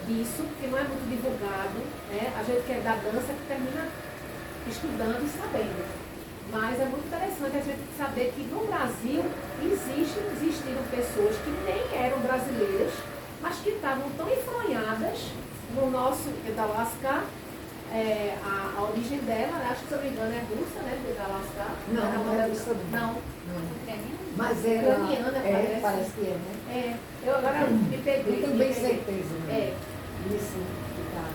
disso, porque não é muito divulgado, né? A gente que é da dança que termina estudando e sabendo. Mas é muito interessante a gente saber que no Brasil existiram pessoas que nem eram brasileiras, mas que estavam tão enfronhadas no nosso Lascar. A origem dela, acho que se eu não me engano, é russa, né? Da Lascar. Não é russa. Não. Mas ela ucraniana, parece que é, né? Eu agora me peguei. Eu tenho bem certeza. Né? Isso.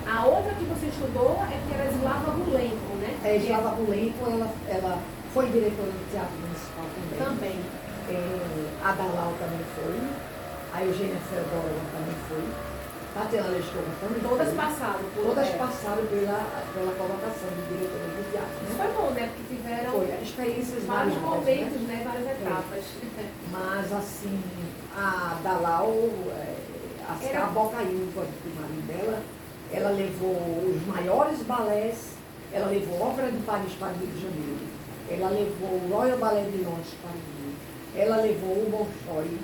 A outra que você estudou é que era Slava Rulenko, né? Slava Rulenko, ela foi diretora do Teatro Municipal também. A Dalau também foi. A Eugênia Feodora também foi. Tatiana Lescova também. Todas passaram pela colocação de diretora do teatro. Né? Isso foi bom, né? Porque tiveram experiências vários momentos, né? Várias etapas. Mas assim, a Dalau, a Bocaiúva, do marido dela, ela levou os maiores balés, ela levou a Ópera de Paris para o Rio de Janeiro, ela levou o Royal Ballet de Londres para o Rio, ela levou o Bolshoi.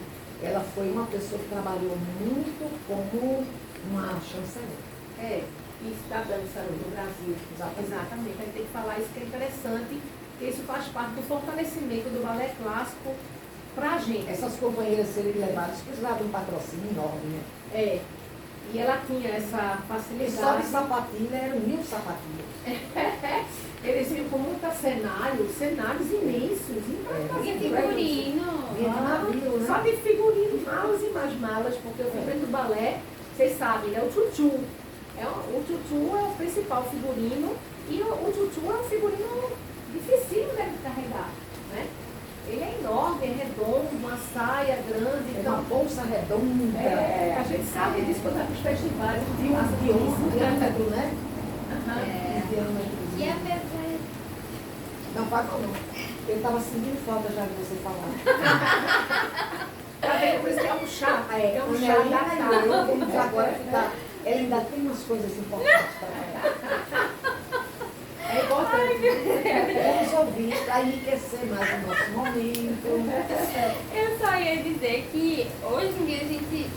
Ela foi uma pessoa que trabalhou muito como uma chanceler. Isso da dança no Brasil. Exatamente. A gente tem que falar isso, que é interessante, que isso faz parte do fortalecimento do balé clássico para a gente. Essas companheiras serem levadas precisavam de um patrocínio enorme, né? E ela tinha essa facilidade. E só de sapatilha eram 1000 sapatilhas. Eles vinham com muitos cenários imensos. E figurino. Né? Só de figurino, malas e mais malas, porque o figurino do balé, vocês sabem, né? O tchutchu. O tchutchu é o principal figurino, e o tchutchu é um figurino difícil de carregar, né? Ele é enorme, é redondo, uma saia grande. Então, uma bolsa redonda. A gente sabe disso quando vai para os festivais. De um diâmetro, né? E a pessoa... Não pagou não. Eu estava sentindo falta já de você falar. Tá vendo? Por isso que é um chá. É um chá da cara. Vamos agora ficar. Ela ainda tem umas coisas importantes para ela. É importante. Vamos ouvir para enriquecer mais o nosso momento. Eu só ia dizer que hoje em dia a gente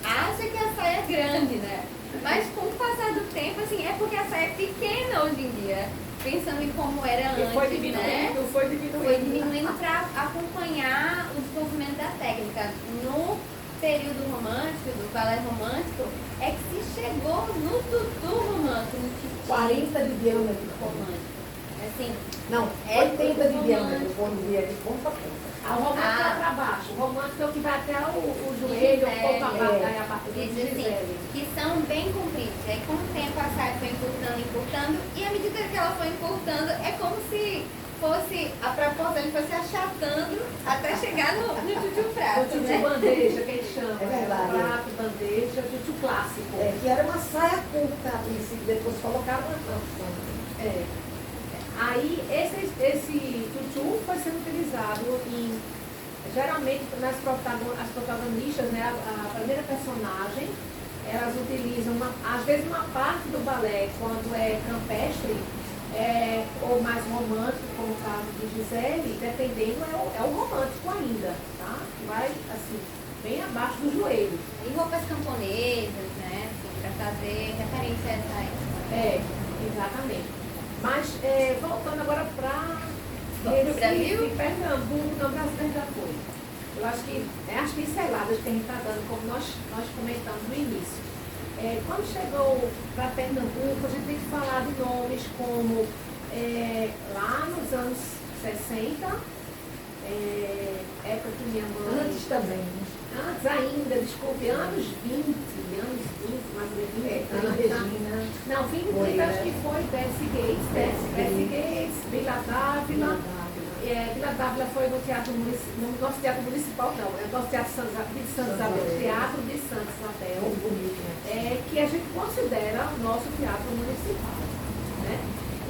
acha que a saia é grande, né? Mas com o passar do tempo, assim, é porque a saia é pequena hoje em dia. Pensando em como era antes, Foi né? diminuindo, foi diminuindo. Foi diminuindo para acompanhar o desenvolvimento da técnica. No período romântico, do balé romântico, é que se chegou no tutu romântico, no titi 40 de diâmetro. romântico. Assim, Não, É 80 de tudo diâmetro, quando vier de ponta a ponta. A romântica é para baixo. O romântico é o que vai até o joelho, um pouco abaixo, aí a parte do diz assim, Gisele. que são bem compridos. Aí com o tempo a saia foi encurtando, e à medida que ela foi encurtando, é como se fosse, a proporção fosse achatando até chegar no tio O prato, tio né? bandeja, que eles chamam. É verdade. Prato, bandeja, tio clássico. Que era uma saia curta a princípio, depois colocaram uma trança. É. Aí esse tutu foi sendo utilizado em, geralmente as protagonistas, né, a primeira personagem, elas utilizam às vezes uma parte do balé quando é campestre, ou mais romântico, como o caso de Gisele, dependendo, é o romântico ainda, tá? Que vai assim, bem abaixo do joelho. E roupas camponesas, né? Assim, para fazer referência a essa época. Exatamente. Mas voltando agora para Vamos pro Brasil? Pernambuco, não, Brasil já foi. Eu acho que é as pinceladas que a gente está dando, como nós comentamos no início. Quando chegou para Pernambuco, a gente tem que falar de nomes como lá nos anos 60, época que minha mãe. Antes também, né? Antes ainda, desculpe, anos 20, mais ou menos 20, Ana 30. Regina. Não, 20, Foi, 30, acho né? que foi Bessie Gates, Vila Dávila. Vila Dávila foi no teatro no nosso teatro municipal, não, é o nosso teatro de Santa Isabel, Teatro de Santa Isabel, Muito bonito, né? que a gente considera o nosso teatro municipal, né?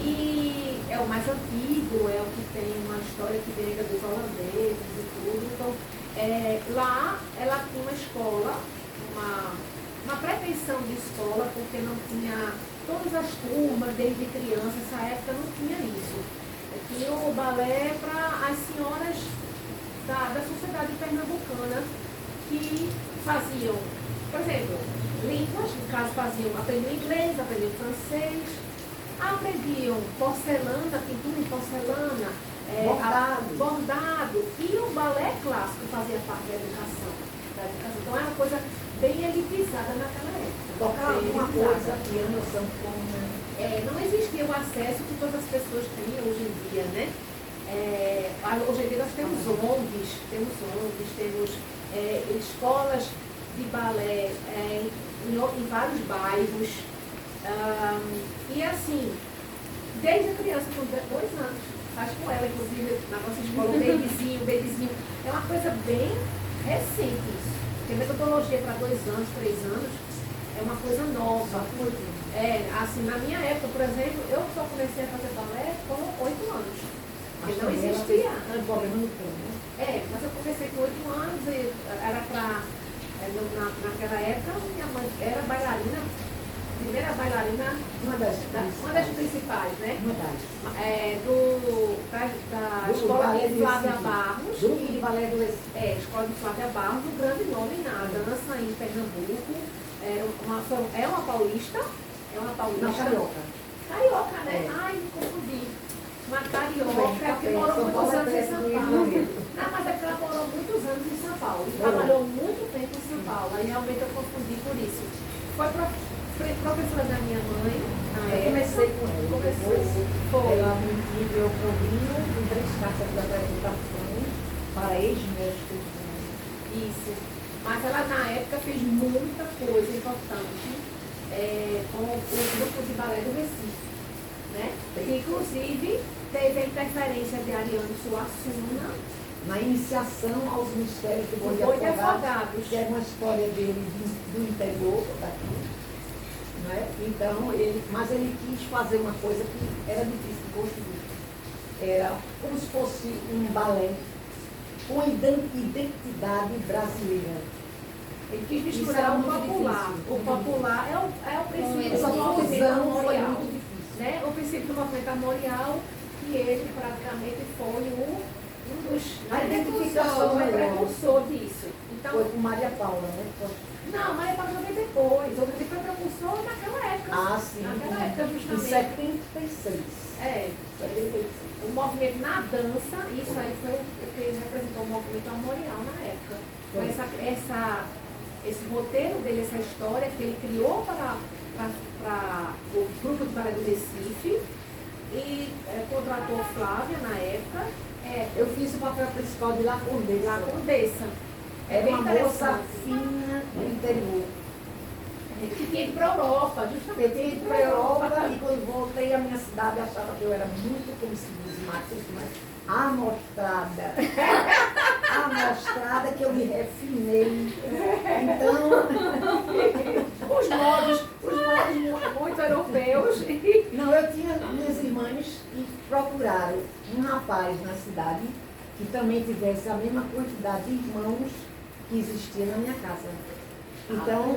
E é o mais antigo, é o que tem uma história que vem dos holandeses e tudo. Então, lá ela tinha uma escola, uma pretensão de escola, porque não tinha todas as turmas, desde criança, essa época não tinha isso. Tinha o balé para as senhoras da sociedade pernambucana que faziam, por exemplo, línguas, no caso aprendiam inglês, aprendiam francês, aprendiam porcelana, pintura em porcelana, bordado, e o balé clássico fazia parte da educação. Então era uma coisa bem elitizada naquela época. Tocar alguma coisa, piano, sanfona. Não existia o acesso que todas as pessoas têm hoje em dia, né? Hoje em dia nós temos ONGs, temos escolas de balé em vários bairros. E assim, desde a criança com 2 anos, faz com ela, inclusive, na nossa escola, o babyzinho. É uma coisa bem recente isso. Porque metodologia para 2 anos, 3 anos, é uma coisa nova. Assim, na minha época, por exemplo, eu só comecei a fazer balé com 8 anos. Porque não existia. Era problema no corpo, né? Mas eu comecei com 8 anos e era para. Naquela época, minha mãe era bailarina, primeira bailarina, Uma das principais, né? Uma das. Da Do escola balé de do Flávia Recife. Barros. Grupo de balé do Recife. Escola de Flávia Barros, um grande nome na dança em Pernambuco. É uma paulista. Não, carioca. Carioca, né? É. Ai, me confundi. Uma Bem, carioca que morou São muitos Paulo é anos em perto São do Rio de Paulo. Janeiro. Não, mas é porque ela morou muitos anos em São Paulo. E É. trabalhou muito tempo em São Paulo. Aí realmente eu confundi por isso. Foi professora da minha mãe. Eu comecei com ela. Depois, Foi. ela me deu o convínio com 3 cartas da apresentação para ex-meus estudantes. Isso. Mas ela na época fez muita coisa importante com o grupo de balé do Recife. Né? Inclusive, teve a interferência de Ariano Suassuna. Na iniciação aos mistérios do Boi de Boi de Afogados, Afogados. que é uma história dele do interior daqui. Né? Então, mas ele quis fazer uma coisa que era difícil de construir. Era como se fosse um balé com identidade brasileira. Ele quis misturar o popular. O popular é o princípio. Essa do fusão movimento foi memorial. muito difícil. né, o princípio do movimento armorial, que ele praticamente foi um dos A identificação o melhor. precursor disso. Então, Foi com Maria Paula, né? não, Maria Paula veio depois. O que foi precursor naquela época. Ah, sim. Naquela época, Em justamente. 76. É, 76. o movimento na dança, isso aí foi o que ele representou o movimento armorial na época. Então, esse roteiro dele, essa história que ele criou para o grupo de balé do Recife e contratou Flávia na época. Eu fiz o papel principal de La Condessa. La Condessa. É Era bem uma moça interessante. fina do interior. Que tinha ido para a Europa, justamente. Eu tinha ido para a Europa e quando voltei à minha cidade achava que eu era muito, como se diz, mas amostrada. Amostrada que eu me refinei. Então, Os modos muito europeus. não, eu tinha minhas irmãs que procuraram um rapaz na cidade que também tivesse a mesma quantidade de irmãos que existia na minha casa. Então,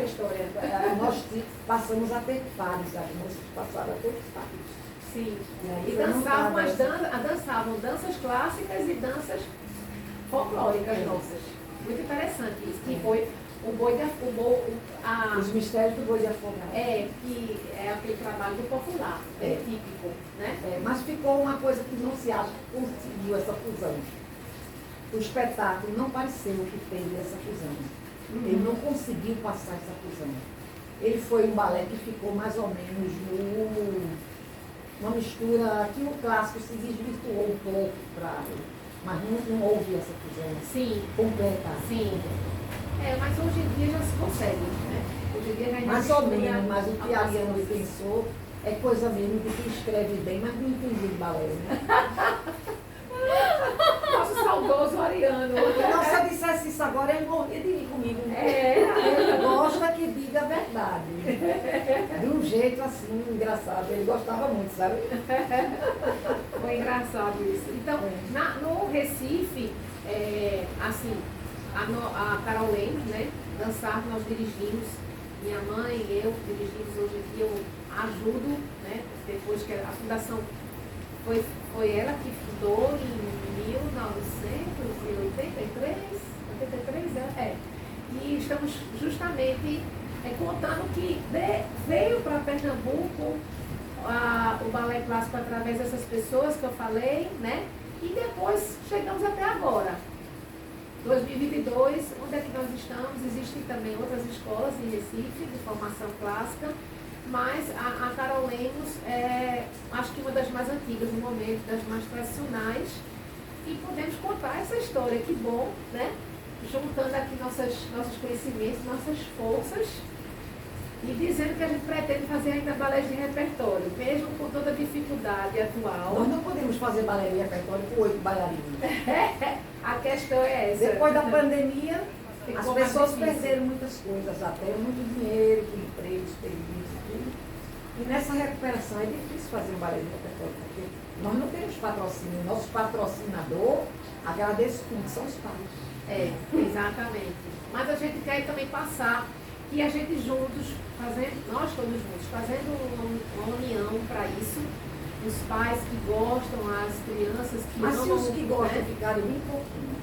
nós passamos a ter pares, as moças passaram a ter pares. Sim. E E aí dançavam danças clássicas e danças folclóricas nossas. Muito interessante isso. Que foi o boi de Os mistérios do boi de afogado. que é aquele trabalho do popular, típico, né? Mas ficou uma coisa que não se acha que conseguiu essa fusão. O espetáculo não pareceu que teve essa fusão. Ele não conseguiu passar essa fusão. Ele foi um balé que ficou mais ou menos numa mistura que o clássico se desvirtuou um pouco, mas não houve essa fusão Sim. completa. Sim. Mas hoje em dia já se consegue, né? Hoje em dia já Mais ou mistura menos, mas o que a algumas Ariana coisas. pensou é coisa mesmo de que escreve bem, mas não entendi de balé, né? Nosso saudoso Ariano. Não, se eu dissesse isso agora, ele morria de rir comigo. Ele gosta que diga a verdade. De um jeito assim, engraçado. Ele gostava muito, sabe? Foi engraçado isso. Então, no Recife, assim, a Carol Lemos, né? Dançar, nós dirigimos. Minha mãe e eu dirigimos hoje em dia, eu ajudo, né? Depois que a fundação foi ela que fundou em 1983, e estamos justamente contando que veio para Pernambuco o balé clássico através dessas pessoas que eu falei, né? E depois chegamos até agora. 2022, onde é que nós estamos? Existem também outras escolas em Recife de formação clássica, mas a Carol Lemos é, acho que uma das mais antigas no momento, das mais tradicionais, e podemos contar essa história, que bom, né? Juntando aqui nossos conhecimentos, nossas forças, e dizendo que a gente pretende fazer ainda balés de repertório, mesmo com toda a dificuldade atual. Nós não podemos fazer balé de repertório com 8 bailarinos. A questão é essa. Depois da pandemia, Ficou as mais pessoas difícil. perderam muitas coisas, até muito dinheiro, empregos perdidos e tudo. E nessa recuperação é difícil fazer um balé de repertório, porque nós não temos patrocínio. Nosso patrocinador, agradeço muito, são os pais. Exatamente. Mas a gente quer também passar que a gente juntos, nós todos juntos, fazendo uma união para isso, os pais que gostam, as crianças que Mas se amam, os que gostam né? ficarem bem pouquinho,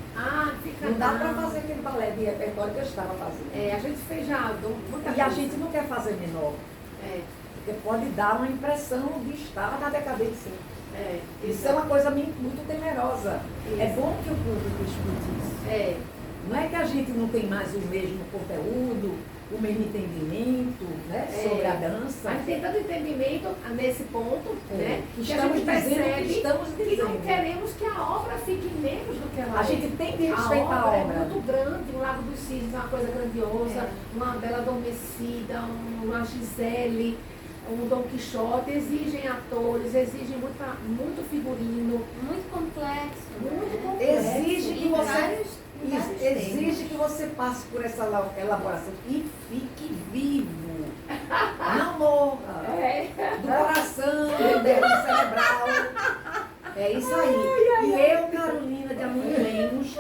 Fica não dá para fazer aquele balé de repertório que eu estava fazendo. a gente fez já muita E a coisa. gente não quer fazer menor, É, porque pode dar uma impressão de estar na decadência. Isso é exato. uma coisa muito temerosa. É Isso. bom que o público escute isso. Não é que a gente não tem mais o mesmo conteúdo, o mesmo entendimento, né, sobre a dança. Mas tem tanto entendimento nesse ponto, né? Que a Estamos gente dizendo percebe que estamos que não dizendo. queremos que a obra fique menos do que ela A é. gente tem que A respeitar a obra obra. é muito grande, um Lago dos Cisnes é uma coisa grandiosa, uma Bela Adormecida, uma Gisele, um Dom Quixote, exigem atores, exigem muito figurino, Muito complexo. muito complexo. Exige que Em você, vários exige que você passe por essa elaboração e fique vivo. Não morra. Do coração, do derrame cerebral. É isso aí. E eu, Carolina de Amorim Lemos,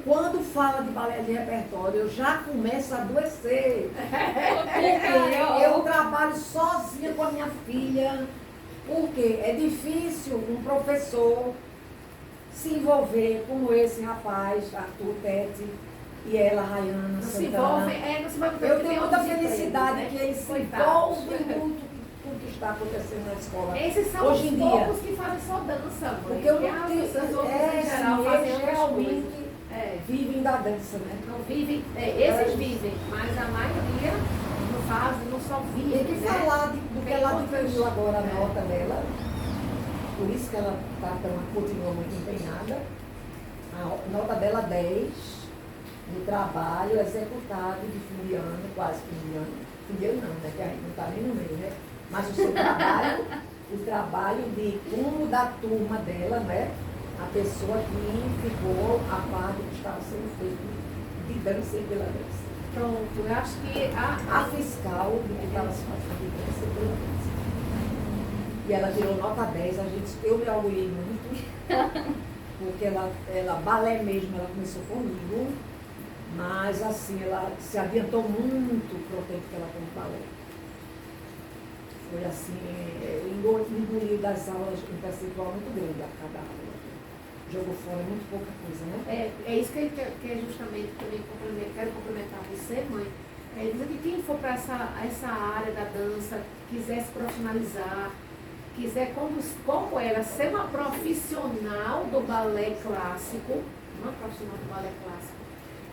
quando fala de balé de repertório, eu já começo a adoecer. Porque eu trabalho sozinha com a minha filha. Porque é difícil um professor se envolver como esse rapaz, Arthur Tete, e ela, Rayana, Não se Santana. envolve, não se envolve Eu porque tenho tem muita outros felicidade empregos, que né? eles se Coitados. envolvem muito com o que está acontecendo na escola. Esses são Hoje os em dia. poucos que fazem só dança, mãe. Porque eu Porque não as tenho. outras em geral Sim, fazem eles outras realmente coisas. É. vivem da dança, né? Não vivem, esses vivem, mas a maioria não faz, não só vive. Tem que né? falar do que Tem ela outras- adquiriu agora, a é. nota dela. Por isso que ela continua muito empenhada. A nota dela 10 no trabalho executado de fim de ano, quase fim de ano. Fim de ano não, né? Que a gente não está nem no meio, né? Mas o seu trabalho, o trabalho de como da turma dela, né? A pessoa que ficou a par do que estava sendo feito de dança e pela dança. Pronto, eu acho que A fiscal do que estava se fazendo de dança e pela dança. E ela tirou nota 10, eu me orgulhei muito, porque ela balé mesmo, ela começou comigo, mas assim, ela se adiantou muito para o tempo que ela tem balé. Foi assim, engoliu das aulas um percentual muito grande a cada aula. Jogou fora muito pouca coisa, né? é isso que ele quer justamente também complementar, quero complementar você, mãe. Dizer que quem for para essa área da dança, quiser se profissionalizar, quiser como ela ser uma profissional do balé clássico, uma profissional do balé clássico,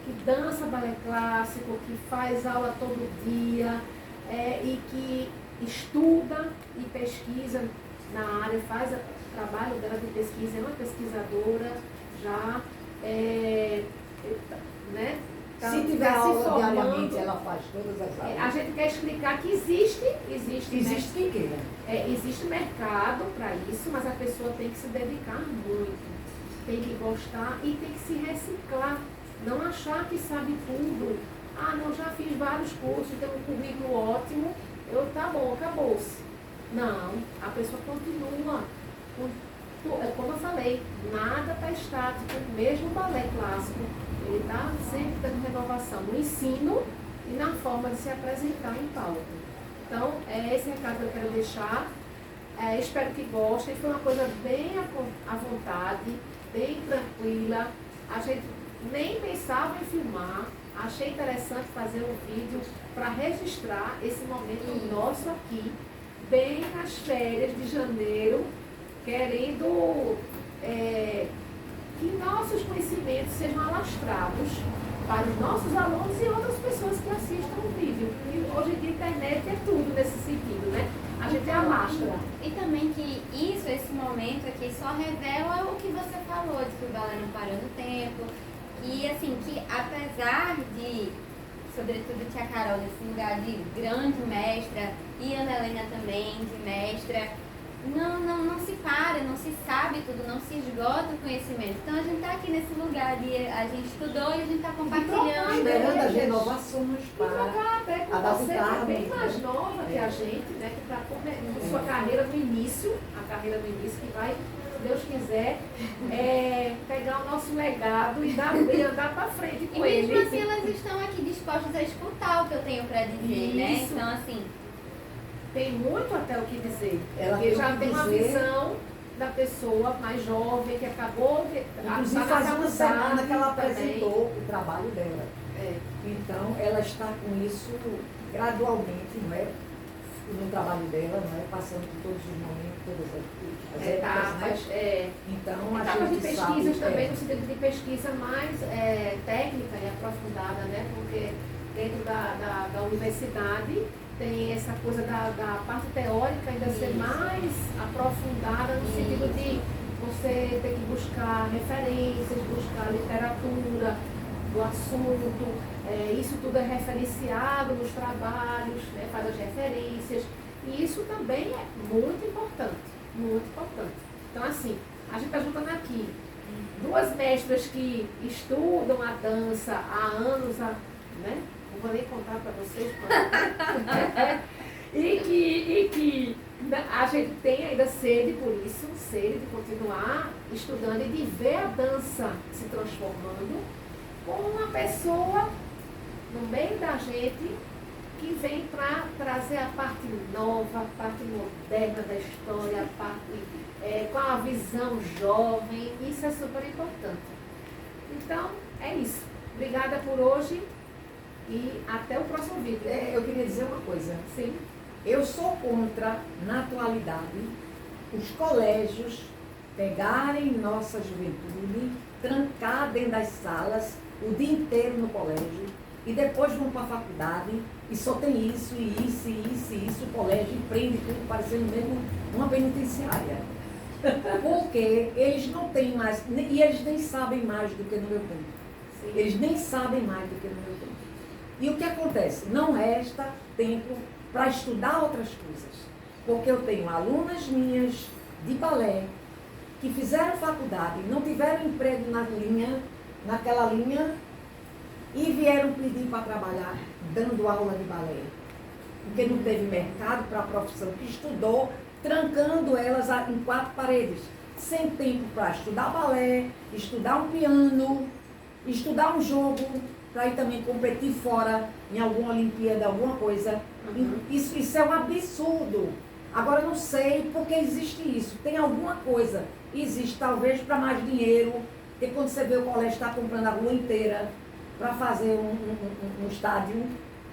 que dança balé clássico, que faz aula todo dia, e que estuda e pesquisa na área, faz o trabalho dela de pesquisa, é uma pesquisadora já, né? Se tiver Tá se aula formando. diariamente, ela faz todas as aulas. A gente quer explicar que existe Existe quem queira. existe mercado para isso, mas a pessoa tem que se dedicar muito, tem que gostar e tem que se reciclar. Não achar que sabe tudo. Ah, não, já fiz vários cursos, tenho um currículo ótimo, tá bom, acabou-se. Não, a pessoa continua. Como eu falei, nada está estático, mesmo o balé clássico, ele está sempre dando renovação no ensino e na forma de se apresentar em palco. Então, é esse recado que eu quero deixar. Espero que gostem. Foi uma coisa bem à vontade, bem tranquila. A gente nem pensava em filmar. Achei interessante fazer um vídeo para registrar esse momento nosso aqui, bem nas férias de janeiro, querendo que nossos conhecimentos sejam alastrados para os nossos alunos e outras pessoas que assistam o vídeo. E hoje em dia a internet é tudo nesse sentido, né? A gente alastra. E também que esse momento aqui só revela o que você falou, de que o balé não parou no tempo. E assim, que apesar de, sobretudo tia Carol, nesse lugar de grande mestra, e Ana Helena também, de mestra, não se para, não se sabe tudo, não se esgota o conhecimento. Então a gente está aqui nesse lugar de a gente estudou e a gente está compartilhando. Esperando as renovações E para trocar até com você, que é adaptar. bem mais nova que a gente, né? Que está com sua carreira no início, a carreira no início, que vai, se Deus quiser, pegar o nosso legado e andar para frente E com ele. mesmo assim elas estão aqui dispostas a escutar o que eu tenho para dizer, né? Isso. Então assim, Tem muito até o que dizer. Ela Porque tem já o que tem uma dizer. visão da pessoa mais jovem que acabou de. Inclusive tá faz na uma semana faculdade que ela também. apresentou o trabalho dela. Então, ela está com isso gradualmente, não é? No trabalho dela, não é? Passando por todos os momentos, todas as etapas, né? Então, a Etapas de gente pesquisas sabe, também, no sentido de pesquisa mais técnica e aprofundada, né? Porque dentro da universidade tem essa coisa da parte teórica ainda ser mais aprofundada no sentido de você ter que buscar referências, buscar literatura do assunto, isso tudo é referenciado nos trabalhos, né, faz as referências, e isso também é muito importante, muito importante. Então assim, a gente está juntando aqui duas mestras que estudam a dança há anos, né? Não vou nem contar para vocês, e que a gente tem ainda sede por isso, sede de continuar estudando e de ver a dança se transformando com uma pessoa no meio da gente que vem para trazer a parte nova, a parte moderna da história, a parte com a visão jovem. Isso é super importante. Então, é isso. Obrigada por hoje e até o próximo vídeo. Eu queria dizer uma coisa. Sim. Eu sou contra, na atualidade, os colégios pegarem nossa juventude, trancar dentro das salas o dia inteiro no colégio e depois vão para a faculdade e só tem isso, e isso, e isso, e isso, o colégio prende tudo parecendo mesmo uma penitenciária. Porque eles não têm mais, e eles nem sabem mais do que no meu tempo. Sim. Eles nem sabem mais do que no meu tempo. E o que acontece? Não resta tempo para estudar outras coisas. Porque eu tenho alunas minhas de balé que fizeram faculdade, não tiveram emprego naquela linha, e vieram pedir para trabalhar dando aula de balé. Porque não teve mercado para a profissão que estudou, trancando elas em 4 paredes, sem tempo para estudar balé, estudar um piano, estudar um jogo, para ir também competir fora em alguma Olimpíada, alguma coisa. Uhum. Isso é um absurdo. Agora eu não sei por que existe isso. Tem alguma coisa. Existe talvez para mais dinheiro, porque quando você vê o colégio está comprando a rua inteira para fazer um estádio,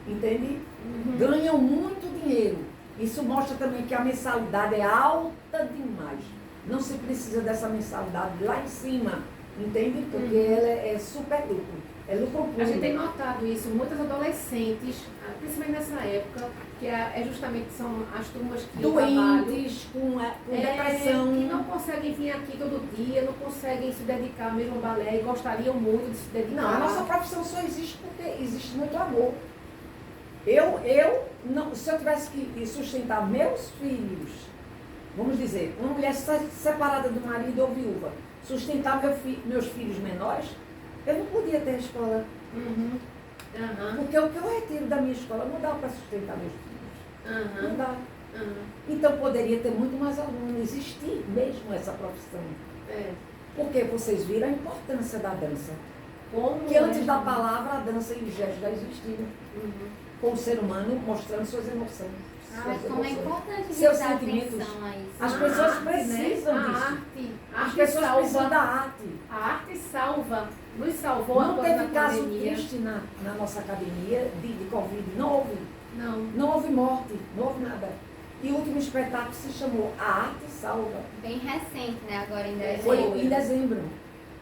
entende? Uhum. Ganham muito dinheiro. Isso mostra também que a mensalidade é alta demais. Não se precisa dessa mensalidade lá em cima, entende? Porque ela é super lucro. É lucro puro. A gente tem notado isso, muitas adolescentes, principalmente nessa época, que justamente são as turmas que doentes, com depressão. Que não conseguem vir aqui todo dia, não conseguem se dedicar mesmo ao balé e gostariam muito de se dedicar. Não, a nossa profissão só existe porque existe muito amor. Não, se eu tivesse que sustentar meus filhos, vamos dizer, uma mulher separada do marido ou viúva, sustentar meus filhos menores, eu não podia ter escola. Uhum. Uhum. Porque o que eu retiro da minha escola não dá para sustentar meus filhos. Uhum. Não dá. Uhum. Então poderia ter muito mais alunos, existir mesmo essa profissão. Porque vocês viram a importância da dança. Que antes da palavra, a dança e o gesto já existiam. Uhum. Com o ser humano mostrando suas emoções. Mas como é importante seus dar sentimentos. atenção a isso. As A pessoas arte, precisam né? disso. A As arte pessoas salva. precisam da arte. A arte salva, nos salvou Não agora teve na caso pandemia. triste na nossa academia de Covid. Não houve. Não. Não houve morte. Não houve nada. E o último espetáculo se chamou A Arte Salva. Bem recente, né? Agora em dezembro. Foi em dezembro.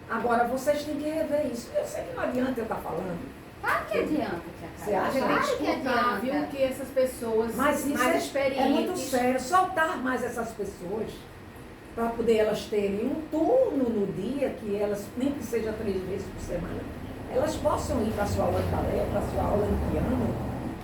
Agora, vocês têm que rever isso. Eu sei que não adianta eu estar falando. Claro que adianta, Você Tia acha? Carla. A Claro gente que escutar, viu, adianta. que essas pessoas Mas isso mais é experientes... muito sério. Soltar mais essas pessoas para poder elas terem um turno no dia, que elas, nem que seja 3 vezes por semana, elas possam ir para a sua aula de balé, para a sua aula de piano,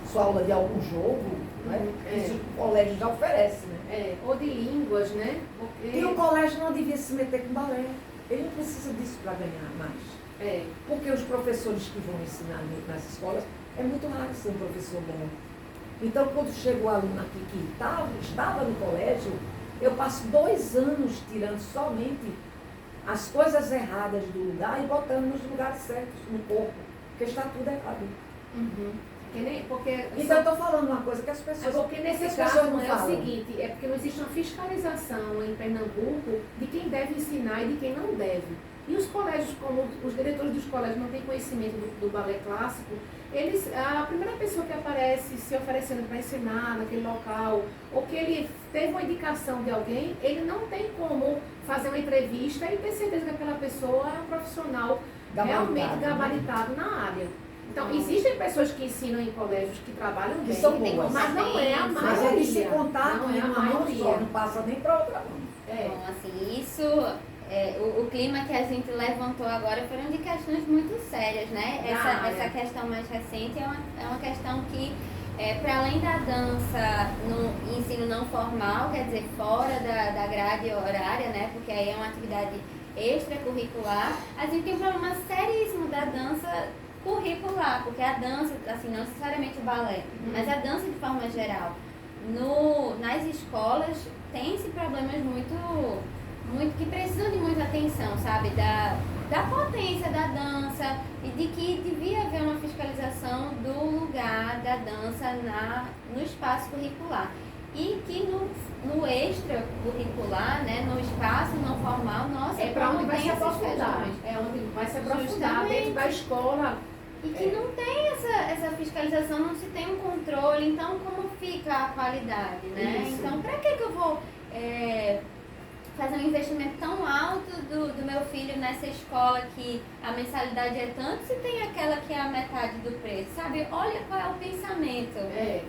sua aula de algum jogo, né? Isso o colégio já oferece, né? ou de línguas, né? Porque... E o colégio não devia se meter com balé. Ele não precisa disso para ganhar mais. Porque os professores que vão ensinar nas escolas, é muito raro ser um professor bom. Então, quando chega o aluno aqui que estava no colégio, eu passo 2 anos tirando somente as coisas erradas do lugar e botando nos lugares certos, no corpo, porque está tudo errado. Uhum. Porque Então, eu estou falando uma coisa que as pessoas... porque nesse as caso pessoas não é o falam. seguinte, é porque não existe uma fiscalização em Pernambuco de quem deve ensinar e de quem não deve. E os colégios, como os diretores dos colégios não têm conhecimento do balé clássico, a primeira pessoa que aparece se oferecendo para ensinar naquele local, ou que ele teve uma indicação de alguém, ele não tem como fazer uma entrevista e ter certeza que aquela pessoa é um profissional realmente gabaritado na área. Então, existem pessoas que ensinam em colégios que trabalham Que bem, são boas. mas não é a Mas Mas maioria. eles se contar não com é a uma mão maioria. só, não passa nem para outra mão. Bom, assim, isso, o clima que a gente levantou agora foram de questões muito sérias, né? Essa questão mais recente é uma questão que, para além da dança no ensino não formal, quer dizer, fora da grade horária, né? Porque aí é uma atividade extracurricular, a gente tem um problema seríssimo da dança curricular, porque a dança, assim, não necessariamente o balé, mas a dança de forma geral, nas escolas tem-se problemas muito que precisam de muita atenção, sabe? Da potência da dança e de que devia haver uma fiscalização do lugar sobre a dança no espaço curricular. E que no extracurricular, né, no espaço não formal, nossa, É para onde vai se essas aprofundar. questões. É onde vai se aprofundar Justamente. dentro da escola. E que não tem essa fiscalização, não se tem um controle, então como fica a qualidade, né? Isso. Então, para que eu vou fazer um investimento tão alto do meu filho nessa escola que a mensalidade é tanto, se tem aquela que é a metade do preço, sabe? Olha qual é o pensamento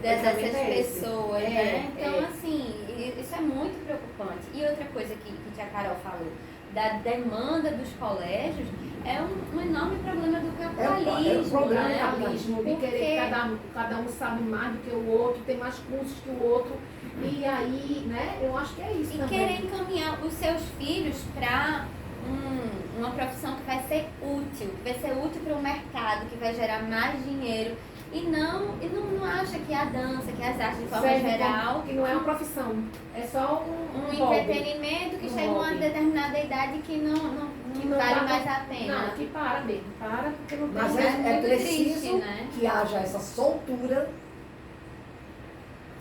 dessas pessoas, né? Então, assim, isso é muito preocupante. E outra coisa que a Carol falou, da demanda dos colégios, é um enorme problema do capitalismo. É um problema né? do Capitalismo, de querer que cada um sabe mais do que o outro, tem mais cursos que o outro. E aí, né, eu acho que é isso E também. querer encaminhar os seus filhos para uma profissão que vai ser útil, para o mercado, que vai gerar mais dinheiro. E não acha que a dança, que as artes de forma geral, que não é uma profissão, é só um hobby. entretenimento que Um chega a uma hobby. determinada idade que não não vale dá mais pra- a pena. Não, que para mesmo, para porque não tem Mas é é muito preciso triste, né? que haja essa soltura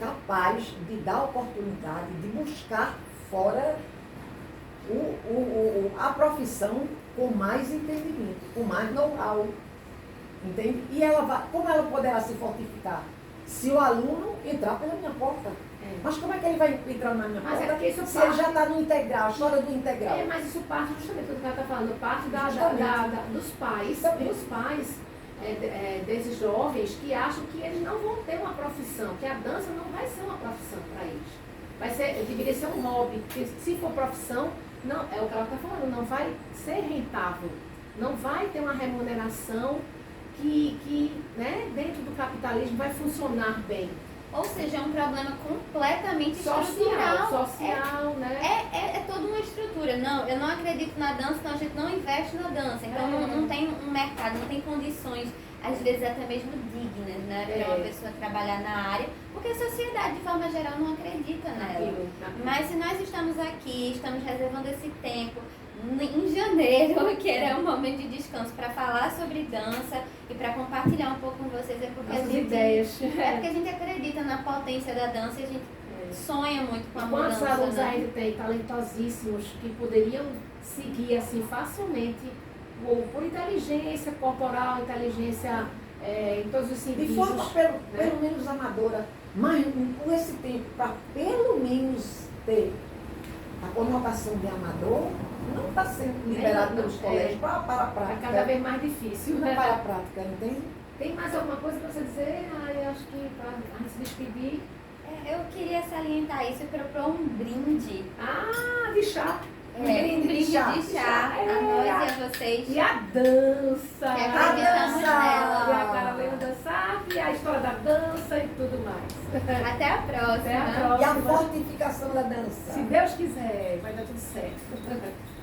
capaz de dar oportunidade, de buscar fora a profissão com mais entendimento, com mais know-how. Entende? E como ela poderá se fortificar? Se o aluno entrar pela minha porta. Mas como é que ele vai entrar na minha Mas porta é porque isso se parte- ele já está no integral, a história do integral? Mas isso parte justamente do que ela está falando, parte Justamente. dos pais, Também. desses jovens que acham que eles não vão ter uma profissão, que a dança não vai ser uma profissão para eles. Deveria ser um hobby, porque se for profissão, não, é o que ela está falando, não vai ser rentável, não vai ter uma remuneração que dentro do capitalismo vai funcionar bem. Ou seja, é um problema completamente estrutural. Social, né? É toda uma estrutura. Não, eu não acredito na dança, então a gente não investe na dança. Então não tem um mercado, não tem condições, às vezes até mesmo dignas, né? Para uma pessoa trabalhar na área, porque a sociedade, de forma geral, não acredita nela. Mas se nós estamos aqui, estamos reservando esse tempo, em janeiro, que era um momento de descanso para falar sobre dança e para compartilhar um pouco com vocês, é porque Nossas ideias. É porque a gente acredita na potência da dança e a gente sonha muito com a Quantos mudança, alunos né? ainda tem talentosíssimos que poderiam seguir assim facilmente por inteligência corporal, inteligência em todos os De sentidos. forma pelo menos amadora, mas com esse tempo, para pelo menos ter a conotação de amador, não está sendo liberado pelos colégios para a Está prática. cada vez mais difícil, né? Para a prática, entende? Tem mais alguma coisa para você dizer? Eu acho que para a gente se despedir. Eu queria salientar isso e propor um brinde. De chá. Um brinde de chá. A nós e a vocês. E a dança. Que acreditamos nela. E a Carolina dançar, e a história da dança e tudo mais. Até a próxima. Até a E a próxima. fortificação da dança. Se Deus quiser, vai dar tudo certo.